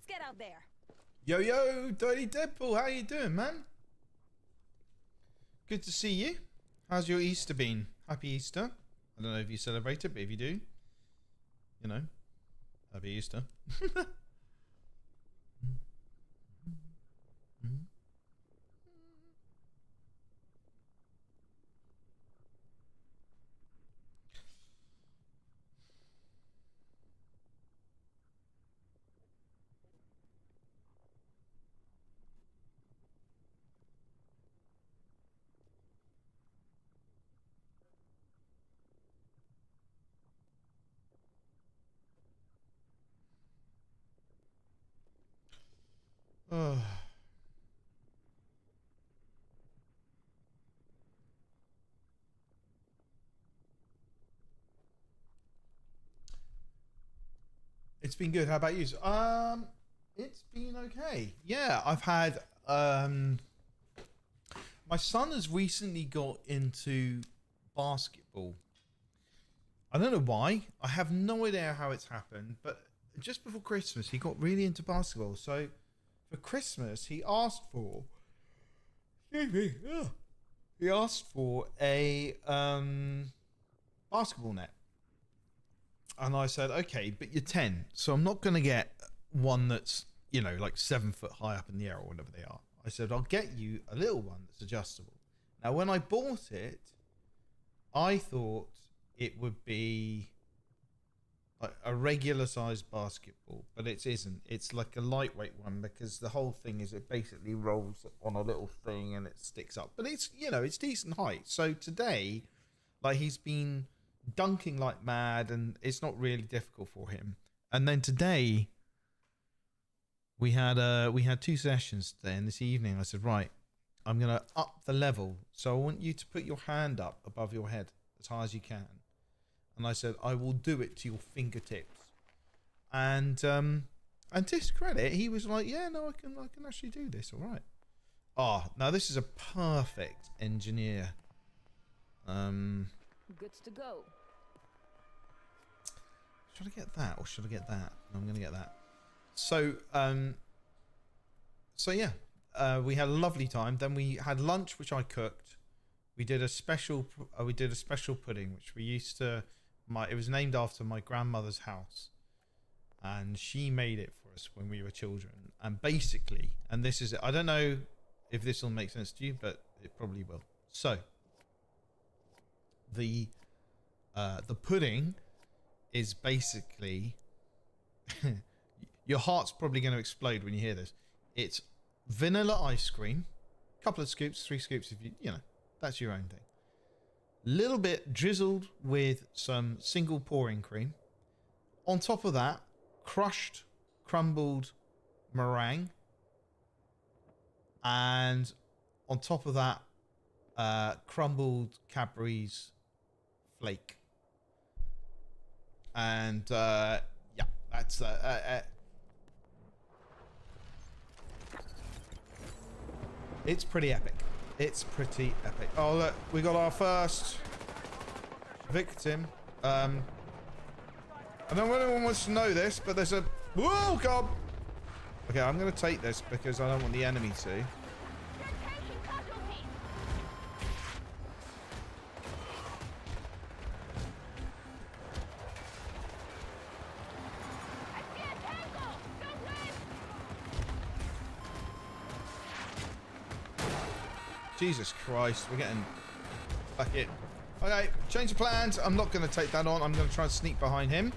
Let's get out there. Yo, yo, Dirty Deadpool, how you doing, man? Good to see you. How's your Easter been? Happy Easter. I don't know if you celebrate it, but if you do, you know, happy Easter. Oh. It's been good. How about you? It's been okay. Yeah, I've had my son has recently got into basketball. I don't know why. I have no idea how it's happened, but just before Christmas he got really into basketball. So for Christmas he asked for he asked for a basketball net. And I said, okay, but you're 10, so I'm not going to get one that's, you know, like 7 foot high up in the air or whatever they are. I said, I'll get you a little one that's adjustable. Now, when I bought it, I thought it would be like a regular sized basketball, but it isn't. It's like a lightweight one because the whole thing is it basically rolls on a little thing and it sticks up. But it's, you know, it's decent height. So today, like he's been dunking like mad and it's not really difficult for him. And then today we had 2 sessions today, and this evening I said, right, I'm gonna up the level, so I want you to put your hand up above your head as high as you can. And I said, I will do it to your fingertips. And to his credit, he was like, yeah, no, I can actually do this, all right. Oh, now this is a perfect engineer. Good to go. Should I get that or should I get that? No, I'm going to get that. So, yeah, we had a lovely time. Then we had lunch, which I cooked. We did a special pudding, which we used to. It was named after my grandmother's house, and she made it for us when we were children. And basically, and this is it. I don't know if this will make sense to you, but it probably will. So, the pudding is basically your heart's probably going to explode when you hear this. It's vanilla ice cream, couple of scoops, 3 scoops if you know, that's your own thing. Little bit drizzled with some single pouring cream. On top of that, crushed, crumbled meringue. And on top of that, crumbled Cadbury's flake. And yeah, that's it's pretty epic. It's pretty epic. Oh look, we got our first victim. I don't know if anyone wants to know this, but there's a whoa god. Okay, I'm gonna take this because I don't want the enemy to. Jesus Christ, we're getting back in. Okay, change of plans. I'm not going to take that on. I'm going to try and sneak behind him.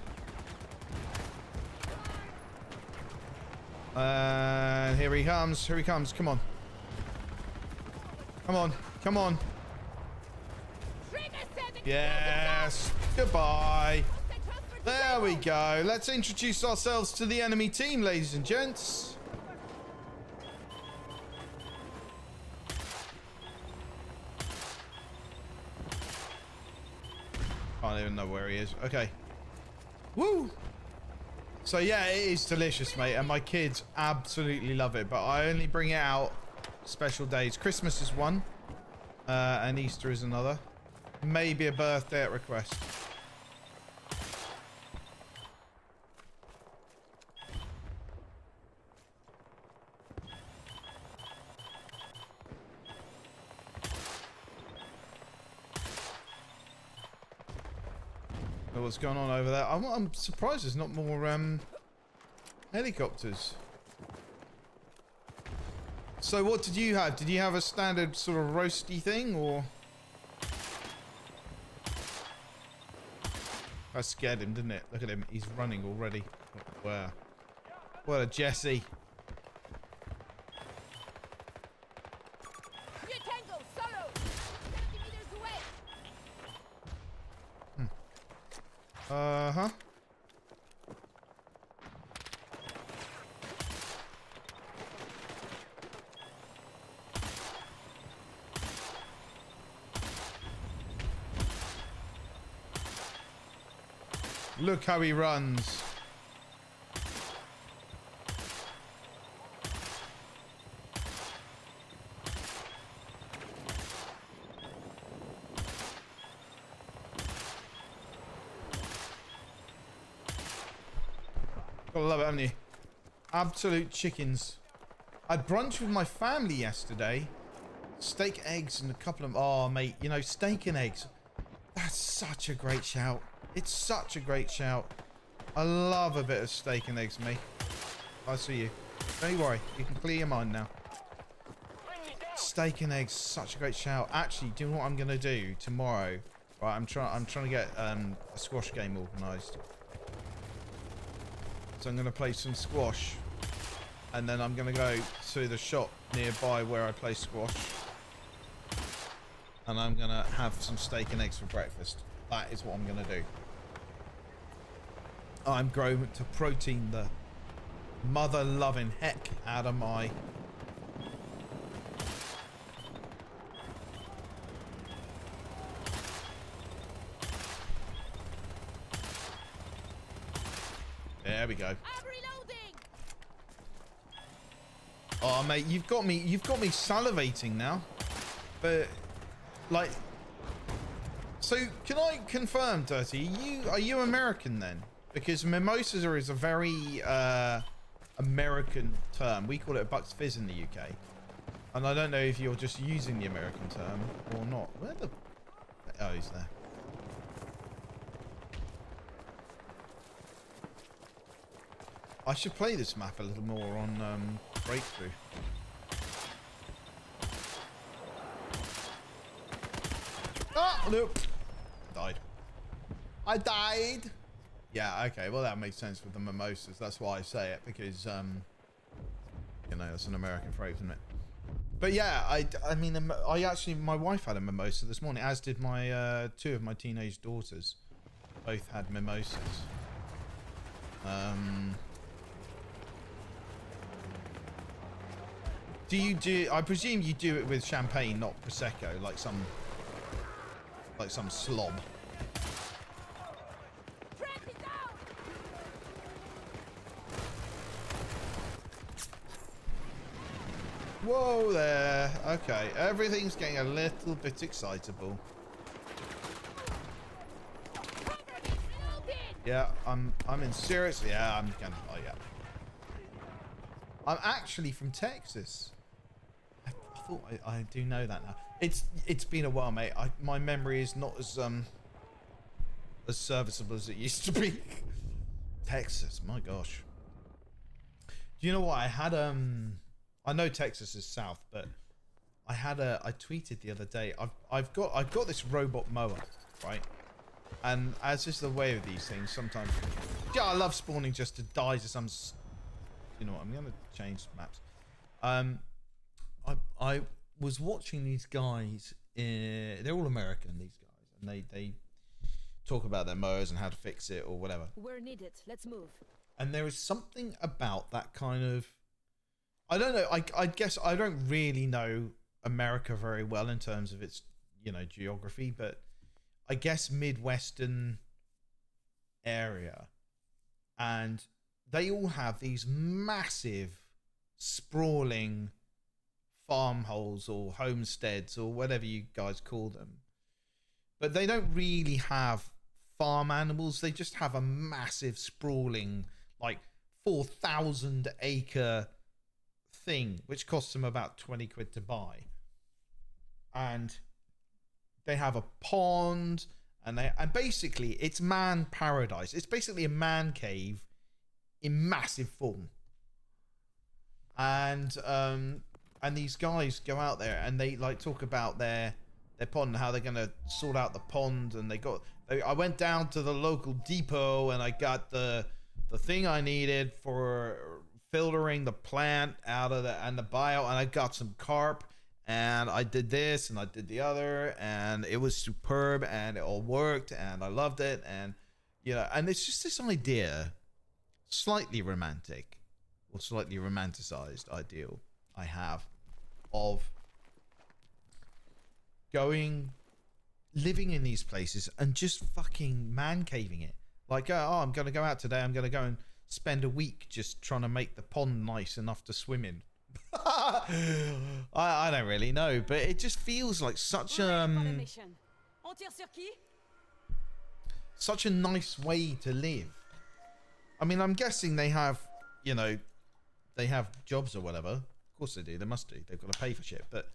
And here he comes. Here he comes. Come on. Come on. Come on. Yes. Goodbye. There we go. Let's introduce ourselves to the enemy team, ladies and gents. I don't even know where he is. Okay. Woo! So yeah, it is delicious, mate. And my kids absolutely love it. But I only bring it out special days. Christmas is one. And Easter is another. Maybe a birthday at request. know what's going on over there. I'm surprised there's not more helicopters. So what did you have? Did you have a standard sort of roasty thing, or? That scared him, didn't it? Look at him. He's running already. Where? What a Jesse. Uh-huh. Look how he runs. Gotta love it, haven't you? Absolute chickens. I had brunch with my family yesterday. Steak, eggs, and a couple of... Oh, mate, you know, steak and eggs. That's such a great shout. It's such a great shout. I love a bit of steak and eggs, mate. I see you. Don't worry. You can clear your mind now. Steak and eggs, such a great shout. Actually, do you know what I'm going to do tomorrow? Right, I'm trying to get a squash game organised. So I'm going to play some squash. And then I'm going to go to the shop nearby where I play squash. And I'm going to have some steak and eggs for breakfast. That is what I'm going to do. I'm going to protein the mother-loving heck out of my... There we go. Oh, mate, you've got me salivating now. But, like... So, can I confirm, Dirty, are you American then? Because mimosas is a very American term. We call it a Bucks Fizz in the UK. And I don't know if you're just using the American term or not. Where the... Oh, he's there. I should play this map a little more on Breakthrough. Ah, look. I died. Yeah, okay. Well, that makes sense with the mimosas. That's why I say it, because, you know, it's an American phrase, isn't it? But yeah, I mean, I actually, my wife had a mimosa this morning, as did my, two of my teenage daughters. Both had mimosas. I presume you do it with champagne, not Prosecco, like some slob. Whoa there. Okay, everything's getting a little bit excitable. Yeah, I'm in serious. Yeah, I'm gonna. Oh yeah. I'm actually from Texas. I thought I do know that now. It's been a while, mate. My memory is not as serviceable as it used to be. Texas, my gosh. Do you know what I had? I know Texas is south, but I tweeted the other day. I've got this robot mower, right? And as is the way of these things, sometimes, yeah, I love spawning just to die to some. You know what? I'm gonna change maps. I was watching these guys. They're all American, these guys, and they talk about their mowers and how to fix it or whatever. We're needed. Let's move. And there is something about that kind of. I don't know. I guess I don't really know America very well in terms of its, you know, geography, but I guess Midwestern area, and they all have these massive, sprawling farmholes or homesteads or whatever you guys call them. But they don't really have farm animals. They just have a massive, sprawling, like 4,000 acre thing, which costs them about 20 quid to buy. And they have a pond and basically it's man paradise. It's basically a man cave in massive form. And these guys go out there and they like talk about their pond and how they're gonna sort out the pond. And I went down to the local depot and I got the thing I needed for filtering the plant out of the bio, and I got some carp, and I did this and I did the other, and it was superb, and it all worked, and I loved it. And and it's just this idea, slightly romantic or slightly romanticized ideal I have of living in these places and just fucking man caving it. Like, oh, I'm gonna go out today, I'm gonna go and spend a week just trying to make the pond nice enough to swim in. I don't really know, but it just feels like such a nice way to live. I mean, I'm guessing they have, they have jobs or whatever. Of course they do. They must do. They've got to pay for shit. But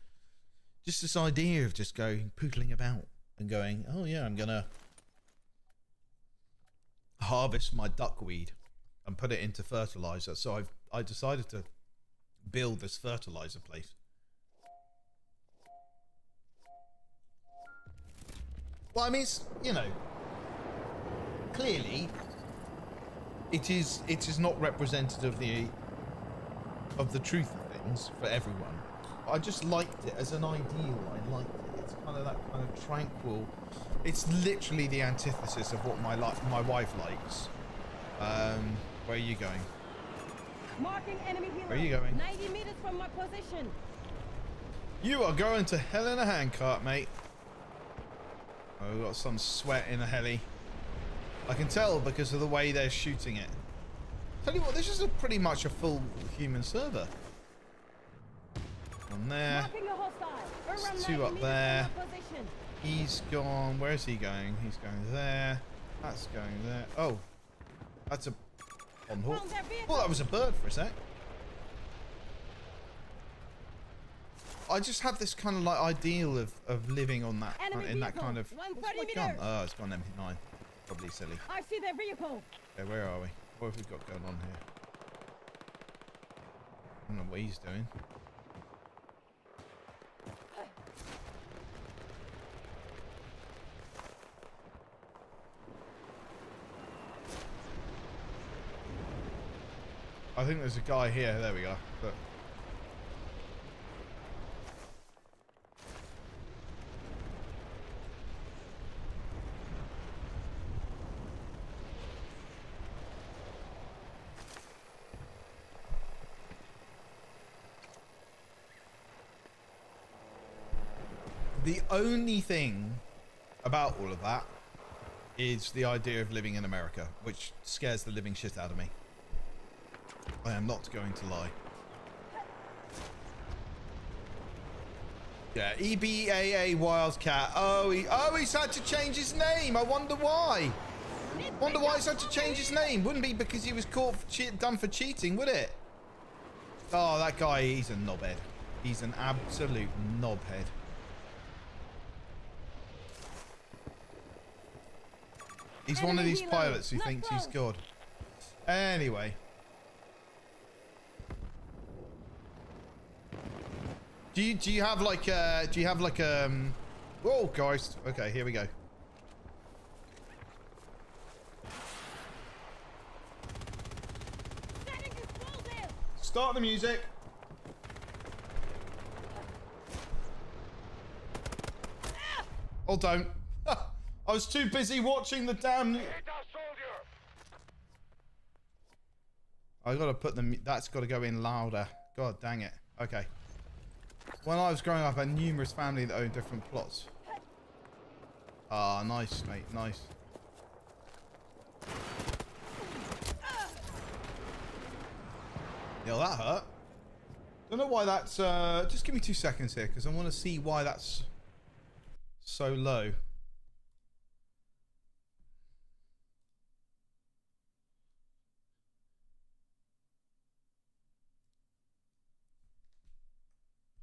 just this idea of just going pootling about and going, oh yeah, I'm gonna harvest my duckweed and put it into fertilizer. So I decided to build this fertilizer place. Well, I mean, it's, clearly it is not representative of the truth of things for everyone. I just liked it as an ideal. I liked it. It's kind of that kind of tranquil. It's literally the antithesis of what my wife likes. Where are you going? Marking enemy hero. Where are you going? 90 meters from my position. You are going to hell in a handcart, mate. Oh, we've got some sweat in a heli. I can tell because of the way they're shooting it. Tell you what, this is pretty much a full human server. One there. Marking a hostile. There's two up there. He's gone. Where is he going? He's going there. That's going there. Oh, that's a pondhawk. Oh, that was a bird for a sec. I just have this kind of like ideal of living on that in that kind of. What's my gun? Oh, it's got an MP9. Probably silly. I see their vehicle. Okay, where are we? What have we got going on here? I don't know what he's doing. I think there's a guy here. There we go. Look. The only thing about all of that is the idea of living in America, which scares the living shit out of me. I am not going to lie. Yeah, EBAA Wildcat. Oh, he's had to change his name. I wonder why. Wonder why he's had to change his name. Wouldn't be because he was caught done for cheating, would it? Oh, that guy, he's a knobhead. He's an absolute knobhead. He's one of these pilots who thinks he's God. Anyway. Do you have like oh guys, okay, here we go. Start the music. Oh, don't. I was too busy watching the damn. I gotta put them. That's gotta go in louder. God dang it. Okay. When I was growing up, I had numerous family that owned different plots. Ah, nice, mate. Nice. Yeah, that hurt. Don't know why that's. Just give me 2 seconds here, because I want to see why that's so low.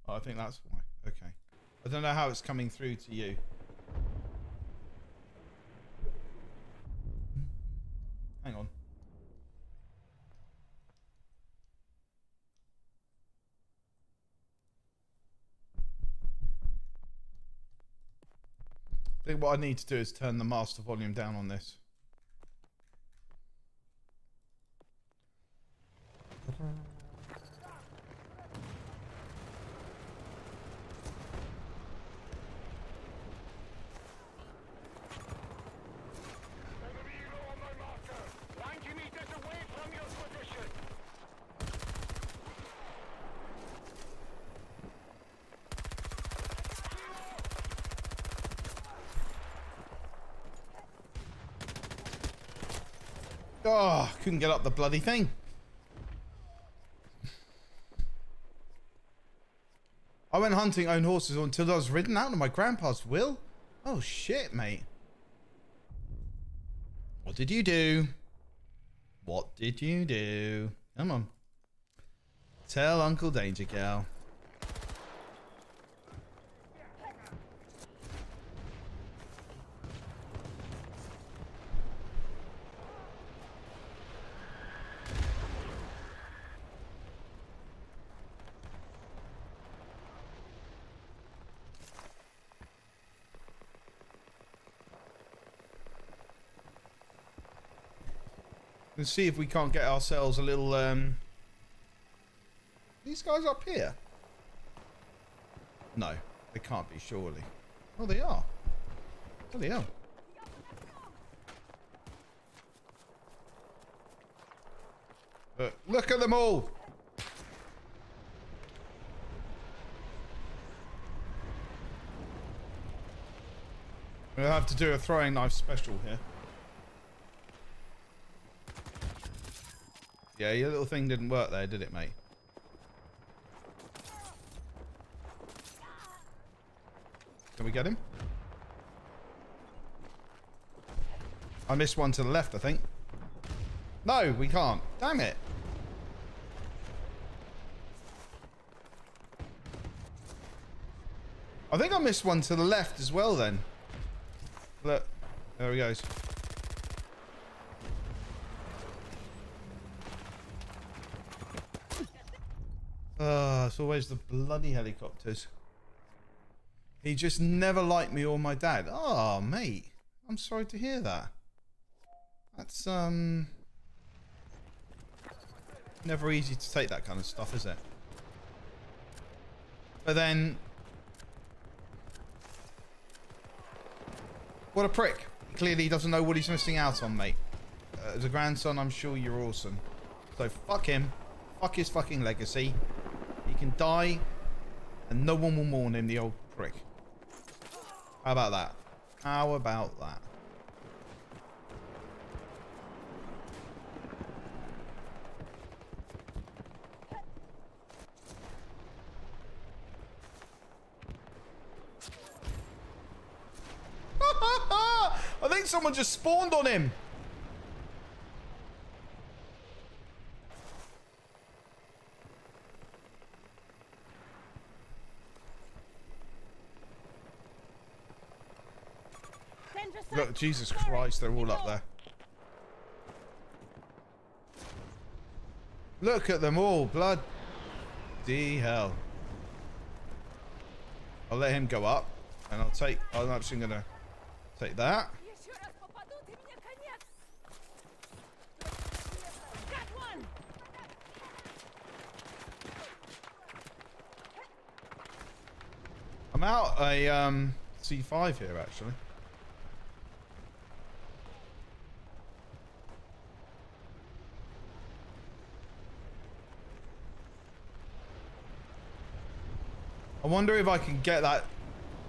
Oh, I think that's why. Okay. I don't know how it's coming through to you. I think what I need to do is turn the master volume down on this. Oh, couldn't get up the bloody thing. I went hunting own horses until I was ridden out of my grandpa's will. Oh shit, mate. What did you do? What did you do? Come on. Tell Uncle DangerCow. Let's see if we can't get ourselves a little, these guys up here? No, they can't be, surely. Oh, they are. Oh, they are. Look at them all! We'll have to do a throwing knife special here. Yeah, your little thing didn't work there, did it, mate? Can we get him? I missed one to the left, I think. No, we can't. Damn it. I think I missed one to the left as well then. Look. There he goes. It's always the bloody helicopters. He just never liked me or my dad. Oh, mate. I'm sorry to hear that. That's, never easy to take that kind of stuff, is it? But then... What a prick. Clearly he doesn't know what he's missing out on, mate. As a grandson, I'm sure you're awesome. So fuck him. Fuck his fucking legacy. He can die, and no one will mourn him, the old prick. How about that? How about that? I think someone just spawned on him. Look, Jesus Christ, they're all up there. Look at them all, bloody hell. I'll let him go up, and I'm actually gonna take that. I'm out a C5 here, actually. I wonder if I can get that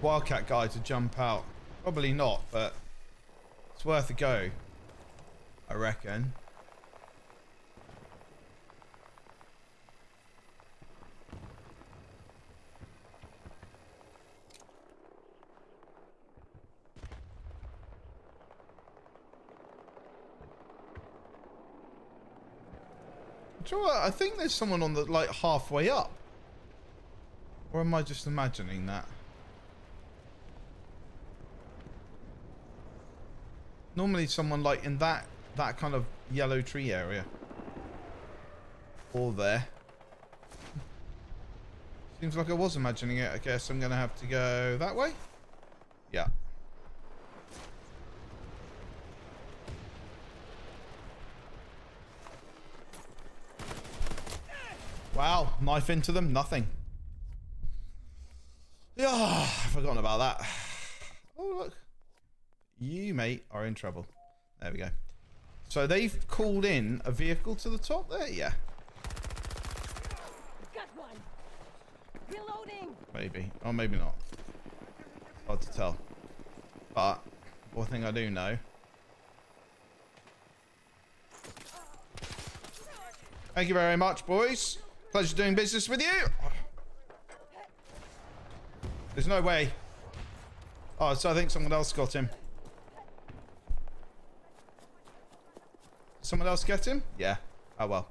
Wildcat guy to jump out. Probably not, but it's worth a go, I reckon. Do you know what? I think there's someone on the, like, halfway up. Or am I just imagining that? Normally someone like in that kind of yellow tree area. Or there. Seems like I was imagining it. I guess I'm going to have to go that way. Yeah. Wow, knife into them, nothing. Yeah, I've forgotten about that. Oh, look. You, mate, are in trouble. There we go. So they've called in a vehicle to the top there? Yeah. Got one. Reloading. Maybe. Or maybe not. Hard to tell. But one thing I do know. Thank you very much, boys. Pleasure doing business with you. There's no way. Oh, so I think someone else got him. Someone else get him? Yeah. Oh, well.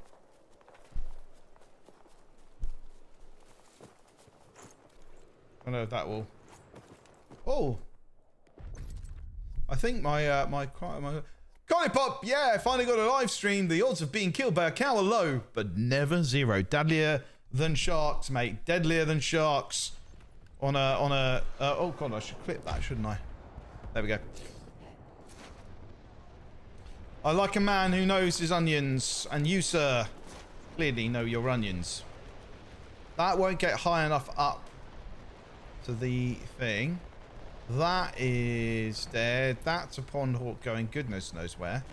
I don't know if that will... Oh! I think my Connie Pop, yeah, finally got a live stream. The odds of being killed by a cow are low, but never zero. Deadlier than sharks, mate. Deadlier than sharks. On a oh god, I should clip that, shouldn't I? There we go. I like a man who knows his onions, and you, sir, clearly know your onions. That won't get high enough up to the thing. That is dead. That's a pond hawk going goodness knows where.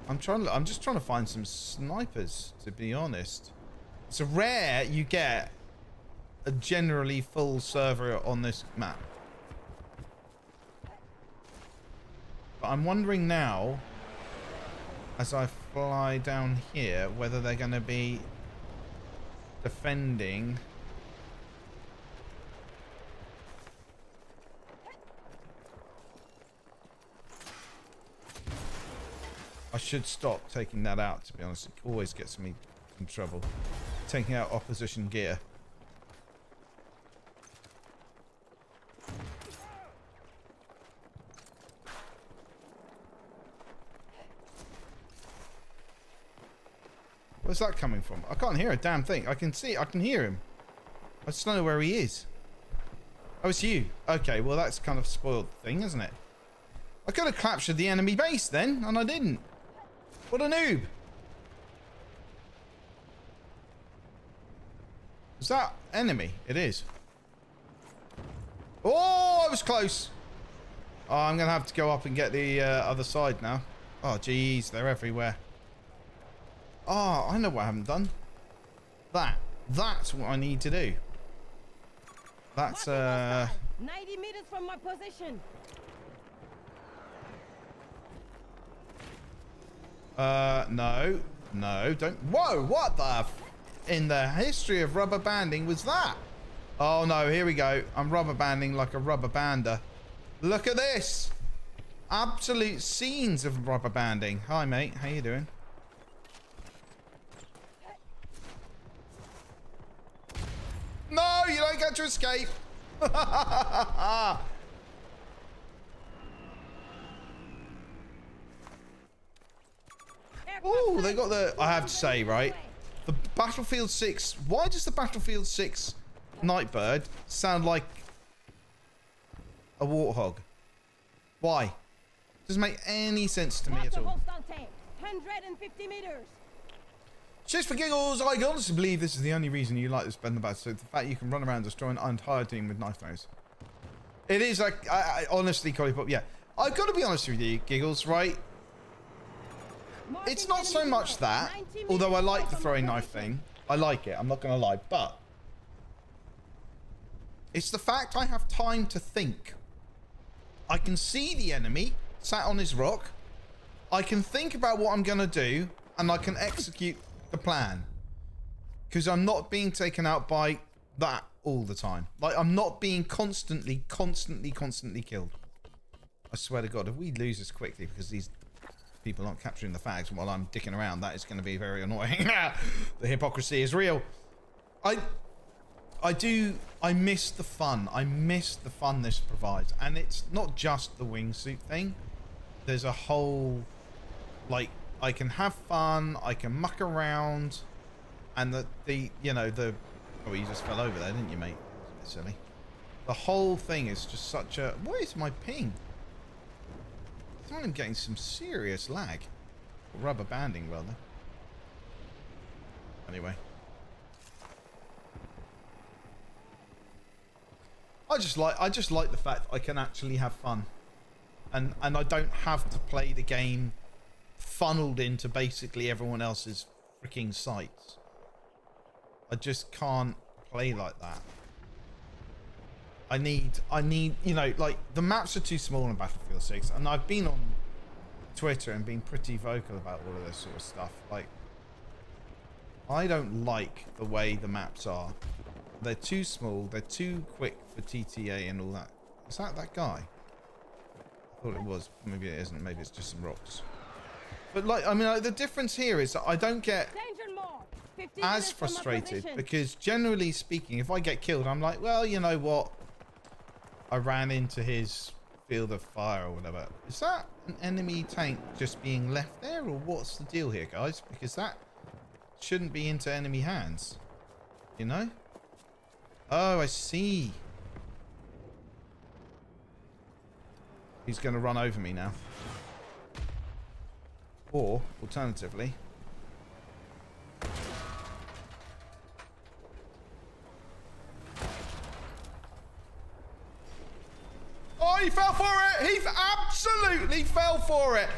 I'm just trying to find some snipers, to be honest. It's rare you get a generally full server on this map. But I'm wondering now, as I fly down here, whether they're going to be defending. I should stop taking that out, to be honest. It always gets me in trouble. Taking out opposition gear. Where's that coming from? I can't hear a damn thing. I can hear him. I just don't know where he is. Oh, it's you. Okay, well that's kind of a spoiled thing, isn't it? I could have captured the enemy base then, and I didn't. What a noob. Is that enemy? It is. Oh, I was close. Oh, I'm going to have to go up and get the other side now. Oh, jeez, they're everywhere. Oh, I know what I haven't done. That's what I need to do. That's 90 meters from my position. No, don't. Whoa, what the in the history of rubber banding was that? Oh no, here we go. I'm rubber banding like a rubber bander. Look at this. Absolute scenes of rubber banding. Hi mate, how you doing? No, you don't get to escape. Oh, they got the... I have to say, right? The Battlefield 6... Why does the Battlefield 6 Nightbird sound like a warthog? Why? Doesn't make any sense to me at all. 150 meters. Just for giggles, I honestly believe this is the only reason you like to spend the battle. So the fact you can run around destroying an entire team with knife throws. It is like... I honestly, Collie Pop, yeah. I've got to be honest with you, Giggles, right? It's not so much that, although I like the throwing knife thing. I like it, I'm not going to lie, but it's the fact I have time to think. I can see the enemy sat on his rock. I can think about what I'm going to do, and I can execute the plan. Because I'm not being taken out by that all the time. Like, I'm not being constantly killed. I swear to God, if we lose this quickly because these people aren't capturing the fags while I'm dicking around, that is going to be very annoying. The hypocrisy is real. I miss the fun. I miss the fun this provides. And it's not just the wingsuit thing. There's a whole, like, I can have fun, I can muck around, and oh, you just fell over there, didn't you, mate? That's a bit silly. The whole thing is just such a... What is my ping? I'm getting some serious lag. Rubber banding, rather. Anyway. I just like the fact I can actually have fun. And I don't have to play the game funneled into basically everyone else's freaking sites. I just can't play like that. I need, you know, like, the maps are too small in Battlefield 6, and I've been on Twitter and been pretty vocal about all of this sort of stuff. Like, I don't like the way the maps are. They're too small, they're too quick for TTA and all that. Is that guy? I thought it was. Maybe it isn't. Maybe it's just some rocks. But, like, I mean, like, the difference here is that I don't get as frustrated, because generally speaking, if I get killed, I'm like, well, you know what? I ran into his field of fire or whatever. Is that an enemy tank just being left there, or what's the deal here, guys? Because that shouldn't be into enemy hands, you know? Oh, I see. He's going to run over me now. Or, alternatively... Oh, he fell for it! He absolutely fell for it!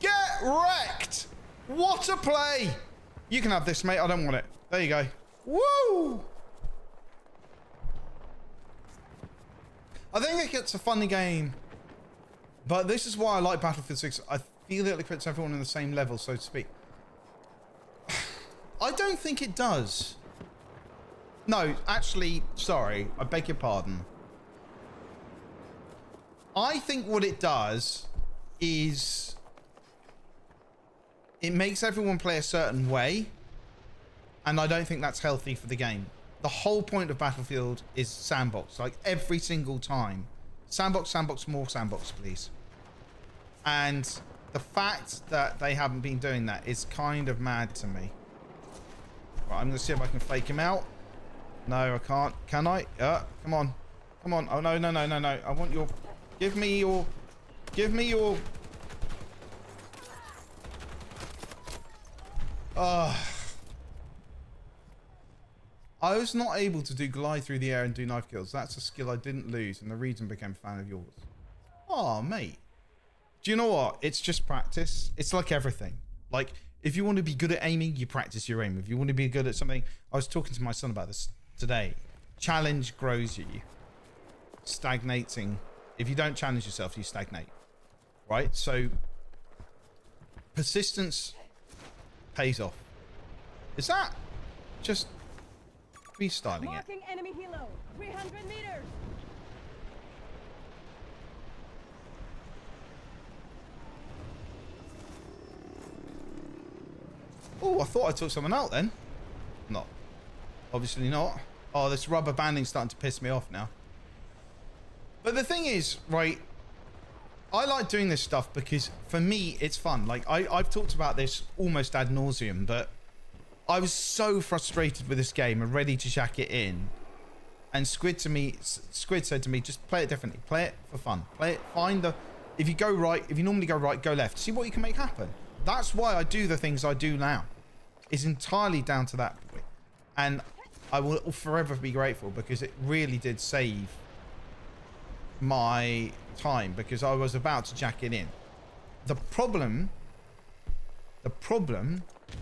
Get wrecked! What a play! You can have this, mate. I don't want it. There you go. Woo! I think it's a funny game. But this is why I like Battlefield 6. I feel that it puts everyone on the same level, so to speak. I don't think it does. No, actually, sorry. I beg your pardon. I think what it does is it makes everyone play a certain way, and I don't think that's healthy for the game. The whole point of Battlefield is sandbox, like every single time. Sandbox, sandbox, more sandbox, please. And the fact that they haven't been doing that is kind of mad to me. Right, I'm going to see if I can fake him out. No, I can't. Can I? Come on. Come on. Oh, no, no, no, no, no. I want your... Give me your... Give me your... I was not able to do glide through the air and do knife kills. That's a skill I didn't lose, and the reason became a fan of yours. Oh, mate. Do you know what? It's just practice. It's like everything. Like, if you want to be good at aiming, you practice your aim. If you want to be good at something... I was talking to my son about this today. Challenge grows you. Stagnating... If you don't challenge yourself, you stagnate, right? So persistence pays off. Is that just freestyling it? Marking enemy helo, 300 meters. Oh, I thought I took someone out then. Not. Obviously not. Oh, this rubber banding's starting to piss me off now. But the thing is, right, I like doing this stuff because for me, it's fun. Like, I've talked about this almost ad nauseum, but I was so frustrated with this game and ready to jack it in. And Squid said to me, just play it differently. Play it for fun. Play it, find the... If you go right, if you normally go right, go left. See what you can make happen. That's why I do the things I do now. It's entirely down to that point. And I will forever be grateful because it really did save... my time, because I was about to jack it in. The problem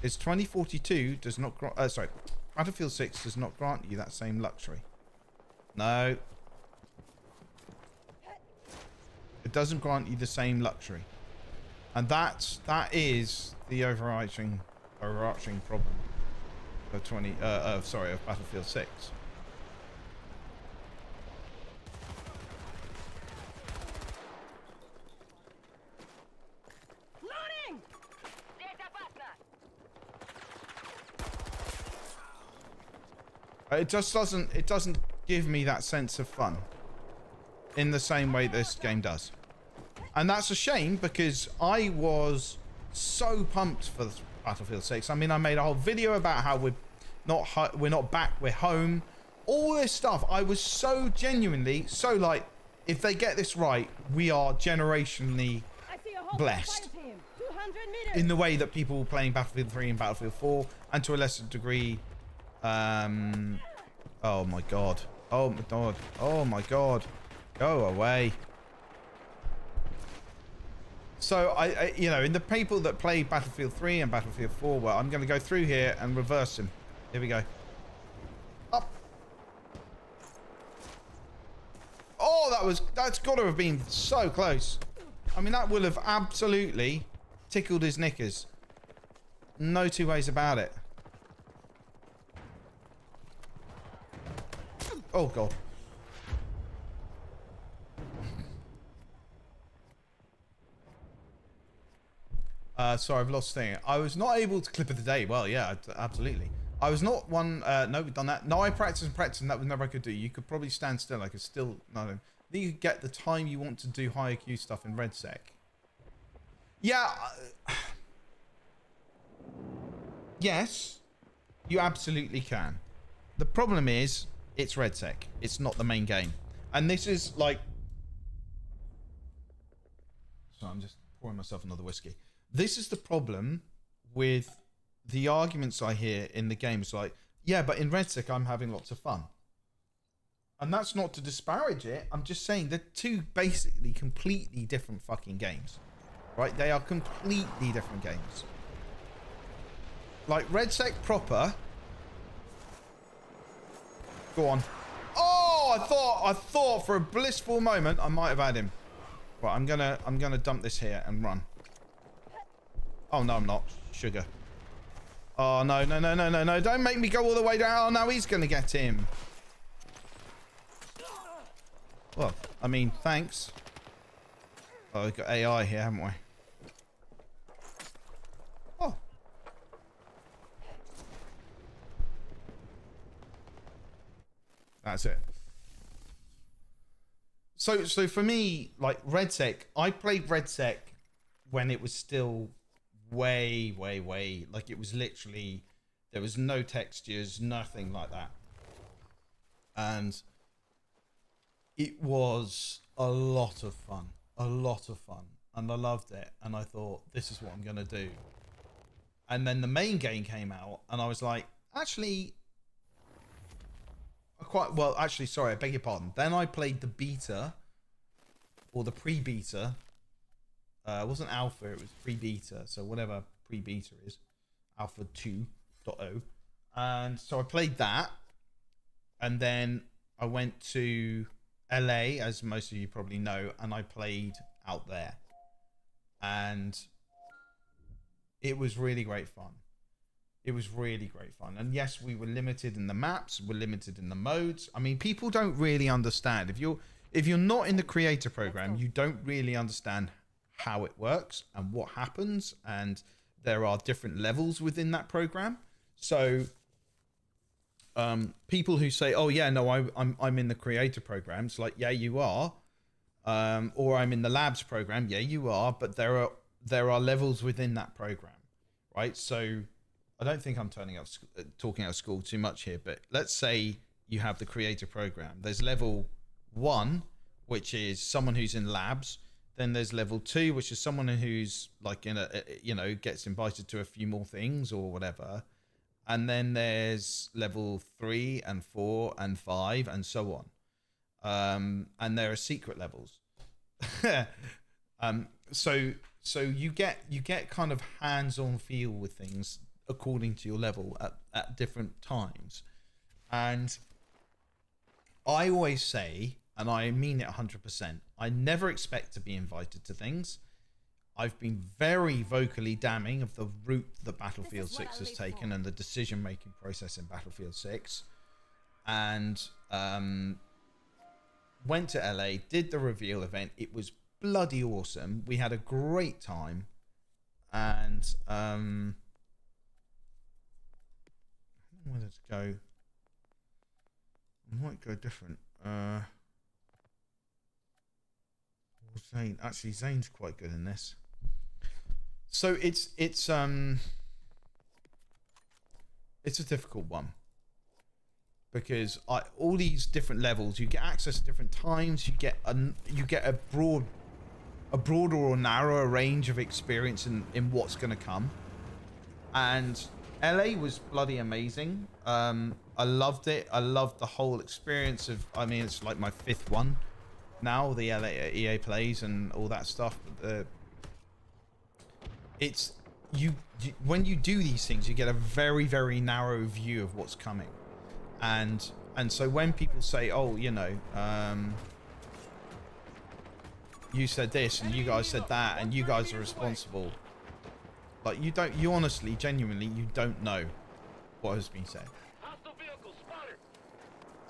is 2042 does not sorry, Battlefield 6 does not grant you that same luxury. No, it doesn't grant you the same luxury, and that is the overarching problem of of Battlefield 6. It just doesn't give me that sense of fun in the same way this game does. And that's a shame because I was so pumped for Battlefield 6. I mean, I made a whole video about how we're not back, we're home. All this stuff. I was so genuinely, so like, if they get this right, we are generationally blessed. meters. in the way that people playing Battlefield 3 and Battlefield 4, and to a lesser degree, oh my god, oh my god, oh my god, go away. So I you know, in the people that play Battlefield 3 and Battlefield 4, well, I'm going to go through here and reverse him. Here we go. Up. Oh, that's got to have been so close. I mean, that will have absolutely tickled his knickers. No two ways about it. Oh god. Sorry, I've lost thing. I was not able to clip of the day. Well, yeah, absolutely. I was not one. No, we've done that. No, I practiced and practiced, and that was never I could do. You could probably stand still. I could still. No, I think you could get the time you want to do higher Q stuff in RedSec. Yeah. Yes, you absolutely can. The problem is, it's RedSec. It's not the main game, and this is like. So I'm just pouring myself another whiskey. This is the problem with the arguments I hear in the games, like, yeah, but in RedSec I'm having lots of fun. And that's not to disparage it. I'm just saying they're two basically completely different fucking games. Right? They are completely different games. Like RedSec proper. Go on. Oh, I thought for a blissful moment I might have had him. Right, I'm gonna dump this here and run. Oh no, I'm not. Sugar. Oh no, no, no, no, no, no. Don't make me go all the way down. Oh no, he's gonna get him. Well, I mean, thanks. Oh, we've got AI here, haven't we? Oh. That's it. So for me, like RedSec, I played RedSec when it was still way, like it was literally, there was no textures, nothing like that. And it was a lot of fun, and I loved it. And I thought, this is what I'm going to do. And then the main game came out and I was like, actually, sorry, I beg your pardon. Then I played the beta or the pre-beta. It wasn't alpha, it was pre-beta. So whatever pre-beta is, alpha 2.0. And so I played that. And then I went to LA, as most of you probably know, and I played out there. And it was really great fun. It was really great fun. And yes, we were limited in the maps, we're limited in the modes. I mean, people don't really understand. If you're not in the creator program, you don't really understand how it works and what happens, and there are different levels within that program. So people who say, oh yeah, no, I'm in the creator program, it's like, yeah, you are. Or I'm in the labs program, yeah, you are, but there are levels within that program, right? So I don't think I'm talking out of school too much here, but let's say you have the creator program. There's level 1, which is someone who's in labs. Then there's level 2, which is someone who's like in a, you know, gets invited to a few more things or whatever. And then there's level 3 and 4 and 5 and so on. And there are secret levels. So you get kind of hands-on feel with things according to your level at different times. And I always say, and I mean it 100%, I never expect to be invited to things. I've been very vocally damning of the route that Battlefield 6 has taken and the decision-making process in Battlefield 6. And went to LA, did the reveal event. It was bloody awesome. We had a great time. And where did it go? I might go different. Zane, actually, Zane's quite good in this. So it's a difficult one because all these different levels, you get access to different times. You get a broad a broader or narrower range of experience in what's going to come. And LA was bloody amazing. I loved it. I loved the whole experience of, I mean, it's like my 5th one now, the LA EA plays and all that stuff. But it's you when you do these things, you get a very, very narrow view of what's coming. And so when people say, oh, you know, you said this and you guys said that and you guys are responsible, like, you honestly, genuinely, you don't know what has been said.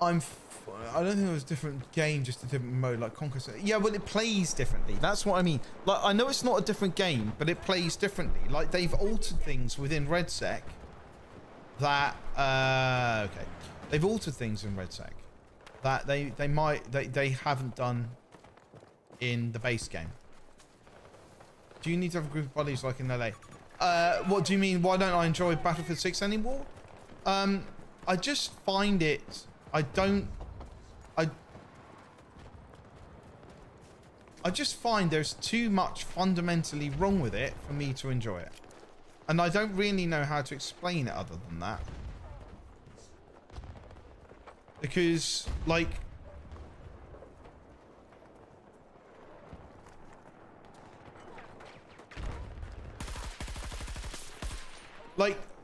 I don't think it was a different game, just a different mode, like Conquest. Yeah, well, it plays differently. That's what I mean. Like, I know it's not a different game, but it plays differently. Like, they've altered things within RedSec that, okay. They've altered things in RedSec that they haven't done in the base game. Do you need to have a group of buddies like in LA? What do you mean? Why don't I enjoy Battlefield 6 anymore? I just find it... I just find there's too much fundamentally wrong with it for me to enjoy it. And I don't really know how to explain it other than that. Because, like...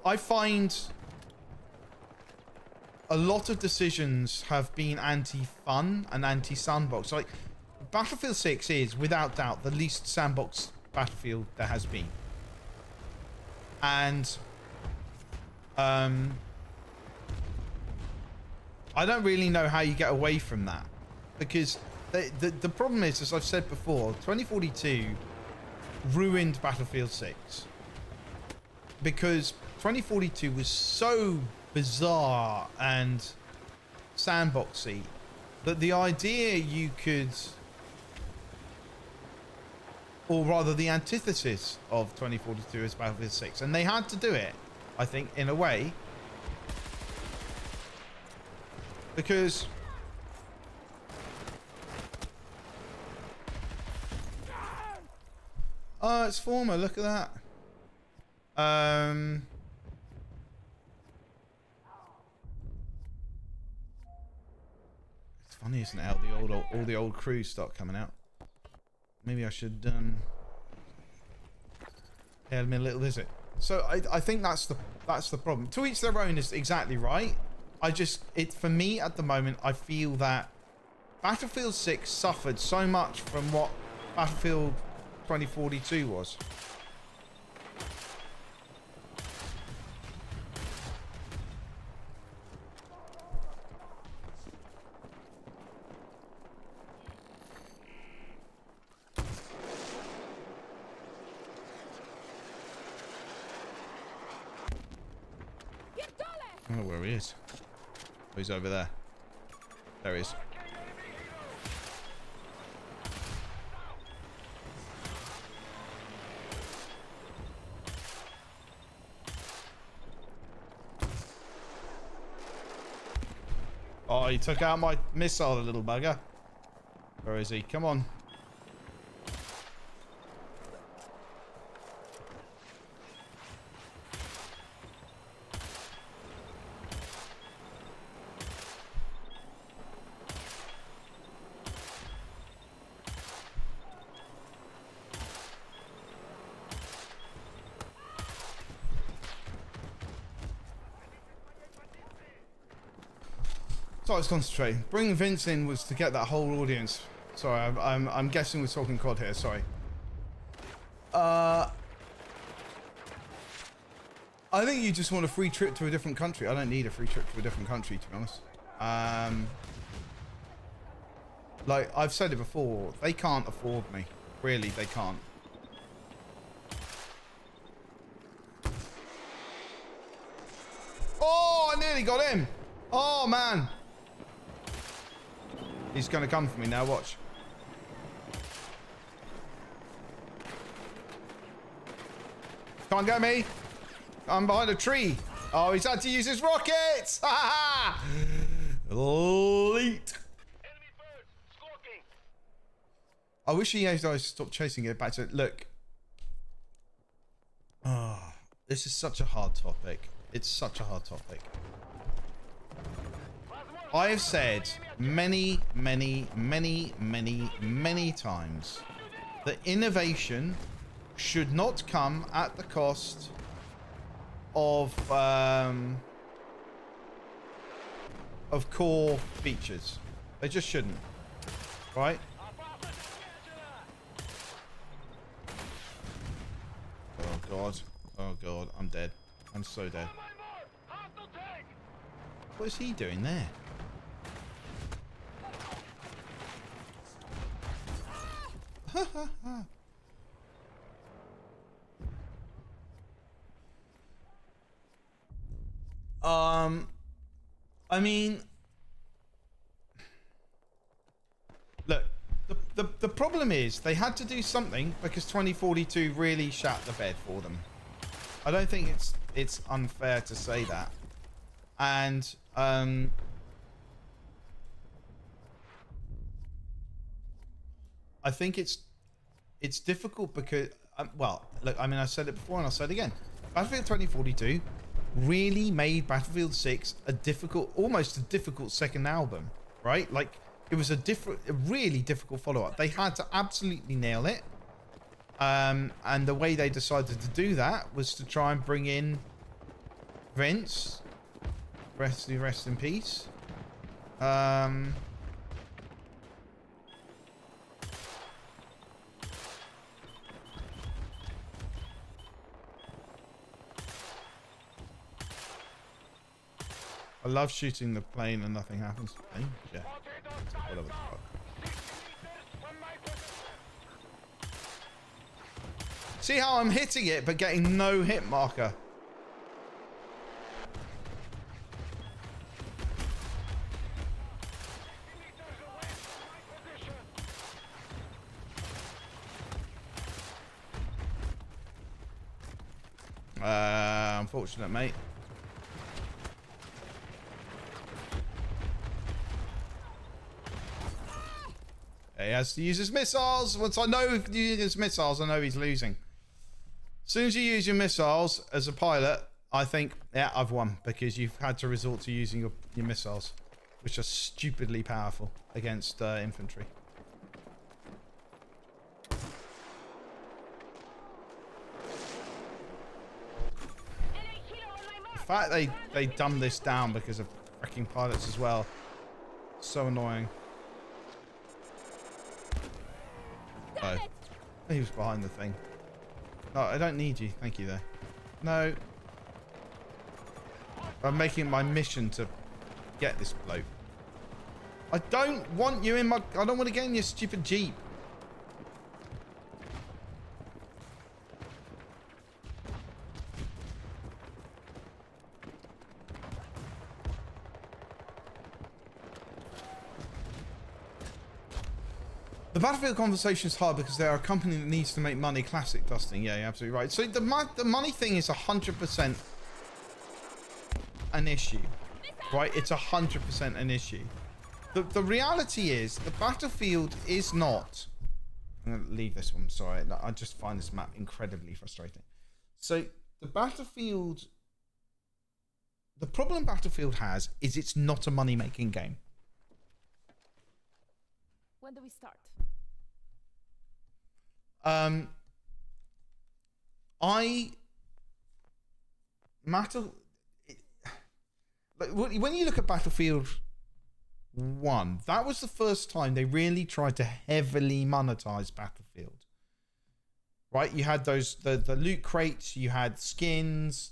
I find a lot of decisions have been anti-fun and anti-sandbox. Like, Battlefield 6 is, without doubt, the least sandbox Battlefield there has been. And, I don't really know how you get away from that. Because the problem is, as I've said before, 2042 ruined Battlefield 6. Because 2042 was so bizarre and sandboxy that the idea you could, or rather the antithesis of 2042 is Battlefield 6, and they had to do it, I think, in a way, because oh, it's former, look at that. It's funny, isn't it, how all the old crews start coming out. Maybe I should pay them a little visit. So I think that's the problem. To each their own is exactly right. For me at the moment, I feel that Battlefield 6 suffered so much from what Battlefield 2042 was. I don't know where he is. Oh, he's over there. There he is. Oh, he took out my missile, the little bugger. Where is he? Come on. So I was concentrating. Bringing Vince in was to get that whole audience. Sorry, I'm guessing we're talking COD here. Sorry. I think you just want a free trip to a different country. I don't need a free trip to a different country, to be honest. Like I've said it before, they can't afford me. Really, they can't. Oh, I nearly got him. Oh man. He's going to come for me now, watch. Can't get me. I'm behind a tree. Oh, he's had to use his rockets. Ha ha! Elite. Enemy birds, stalking. I wish EA guys stopped chasing it back to look. Oh, this is such a hard topic. It's such a hard topic. I have said many times that innovation should not come at the cost of core features. They just shouldn't, right? Oh god, I'm dead. I'm so dead. What is he doing there? I mean, look, the problem is they had to do something because 2042 really shat the bed for them. I don't think it's unfair to say that. And I think it's difficult because well, look, I mean, I said it before and I'll say it again. Battlefield 2042 really made Battlefield 6 a difficult, almost a difficult second album, right? Like it was a really difficult follow-up. They had to absolutely nail it. And the way they decided to do that was to try and bring in Vince. Rest in peace. I love shooting the plane and nothing happens to me. Yeah. Whatever the fuck. See how I'm hitting it but getting no hit marker? Unfortunate, mate. He has to use his missiles. Once I know he uses his missiles, I know he's losing. As soon as you use your missiles as a pilot, I think, yeah, I've won because you've had to resort to using your missiles, which are stupidly powerful against infantry. The fact they dumbed this down because of freaking pilots as well. So annoying. Oh, he was behind the thing. No, I don't need you. Thank you, though. No. I'm making my mission to get this bloke. I don't want you in my... I don't want to get in your stupid Jeep. The Battlefield conversation is hard because they're a company that needs to make money. Classic Dusting. Yeah, you're absolutely right. So the money thing is 100% an issue, right? It's 100% an issue. The reality is the Battlefield is not... I'm going to leave this one. Sorry. I just find this map incredibly frustrating. So the Battlefield... The problem Battlefield has is it's not a money-making game. When do we start? When you look at Battlefield 1, that was the first time they really tried to heavily monetize Battlefield. Right? You had the loot crates, you had skins,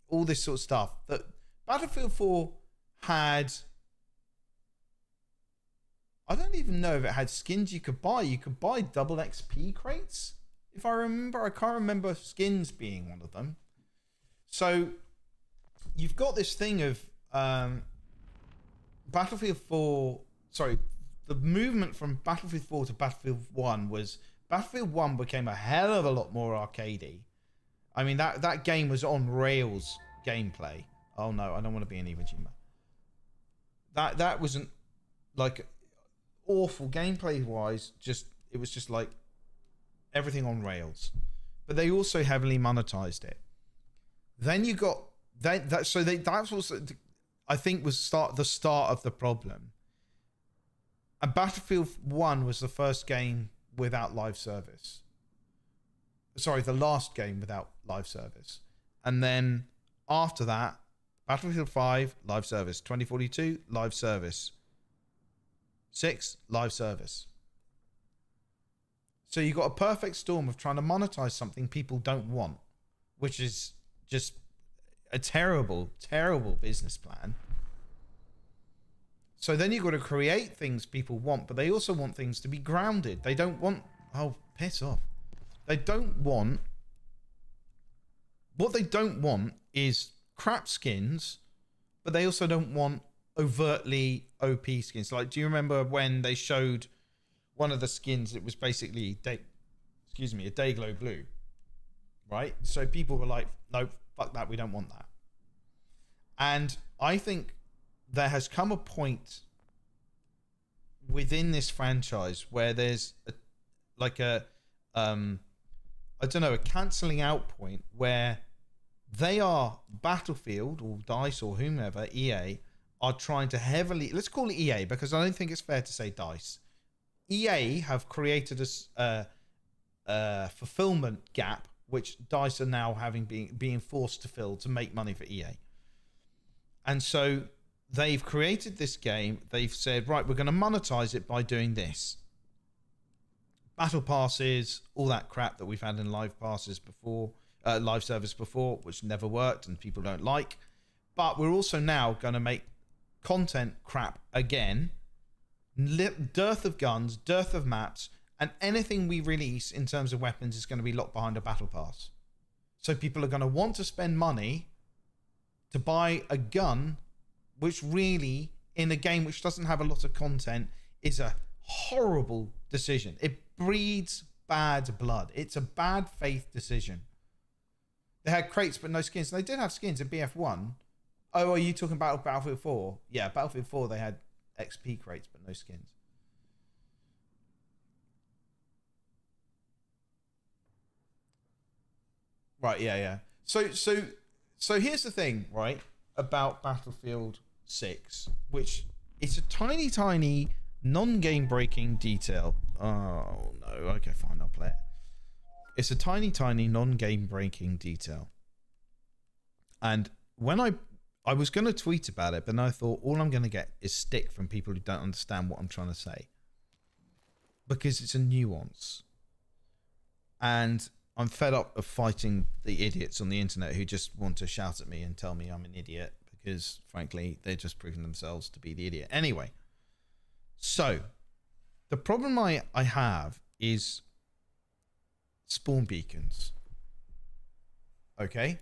all this sort of stuff. That Battlefield 4 had... I don't even know if it had skins you could buy. You could buy double XP crates, if I remember. I can't remember skins being one of them. So you've got this thing of Battlefield 4. Sorry, the movement from Battlefield 4 to Battlefield 1 was Battlefield 1 became a hell of a lot more arcadey. I mean, that game was on rails gameplay. Oh no, I don't want to be an Iwo Jima. That wasn't like... awful gameplay wise, just it was just like everything on rails. But they also heavily monetized it. Then you got that's also, I think, was the start of the problem. And Battlefield 1 was the first game without live service. Sorry, the last game without live service. And then after that, Battlefield 5, live service. 2042, live service. 6, live service. So you got a perfect storm of trying to monetize something people don't want, which is just a terrible, terrible business plan. So then you've got to create things people want, but they also want things to be grounded. They don't want... Oh, piss off. They don't want... What they don't want is crap skins, but they also don't want overtly OP skins. Like, do you remember when they showed one of the skins? It was basically a Dayglow blue, right? So people were like, no, fuck that, we don't want that. And I think there has come a point within this franchise where there's a cancelling out point where they are Battlefield or DICE or whomever, EA, are trying to heavily, let's call it EA because I don't think it's fair to say DICE. EA have created a fulfillment gap which DICE are now being forced to fill to make money for EA. And so they've created this game. They've said, right, we're going to monetize it by doing this. Battle passes, all that crap that we've had in live passes before, live service before, which never worked and people don't like. But we're also now going to make content crap again. Dearth of guns, dearth of maps, and anything we release in terms of weapons is going to be locked behind a battle pass. So people are going to want to spend money to buy a gun, which really, in a game which doesn't have a lot of content, is a horrible decision. It breeds bad blood. It's a bad faith decision. They had crates but no skins. They did have skins in BF1. Oh, are you talking about Battlefield 4? Yeah, Battlefield 4, they had XP crates but no skins. Right, yeah. So here's the thing, right, about Battlefield 6, which it's a tiny non-game breaking detail. Oh no, okay, fine, I'll play it. It's a tiny non-game breaking detail. And when I was going to tweet about it, but then I thought all I'm going to get is stick from people who don't understand what I'm trying to say. Because it's a nuance. And I'm fed up of fighting the idiots on the internet who just want to shout at me and tell me I'm an idiot because, frankly, they're just proving themselves to be the idiot. Anyway, so the problem I have is spawn beacons. Okay?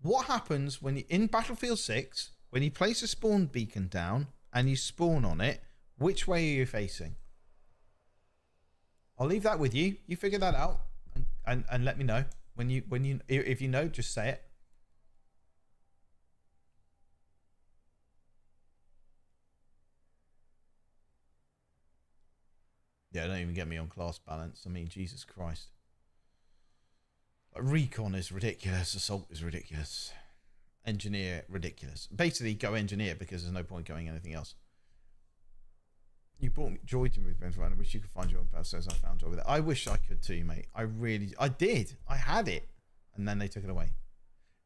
What happens when you, in Battlefield 6, when you place a spawn beacon down and you spawn on it, which way are you facing? I'll leave that with you. You figure that out. And let me know if you know, just say it. Yeah, don't even get me on class balance. I mean, Jesus Christ. Like, recon is ridiculous. Assault is ridiculous. Engineer, ridiculous. Basically, go engineer because there's no point going anything else. You brought me joy to me, Ben. I wish you could find your own person as I found joy with it. I wish I could too, mate. I did. I had it. And then they took it away.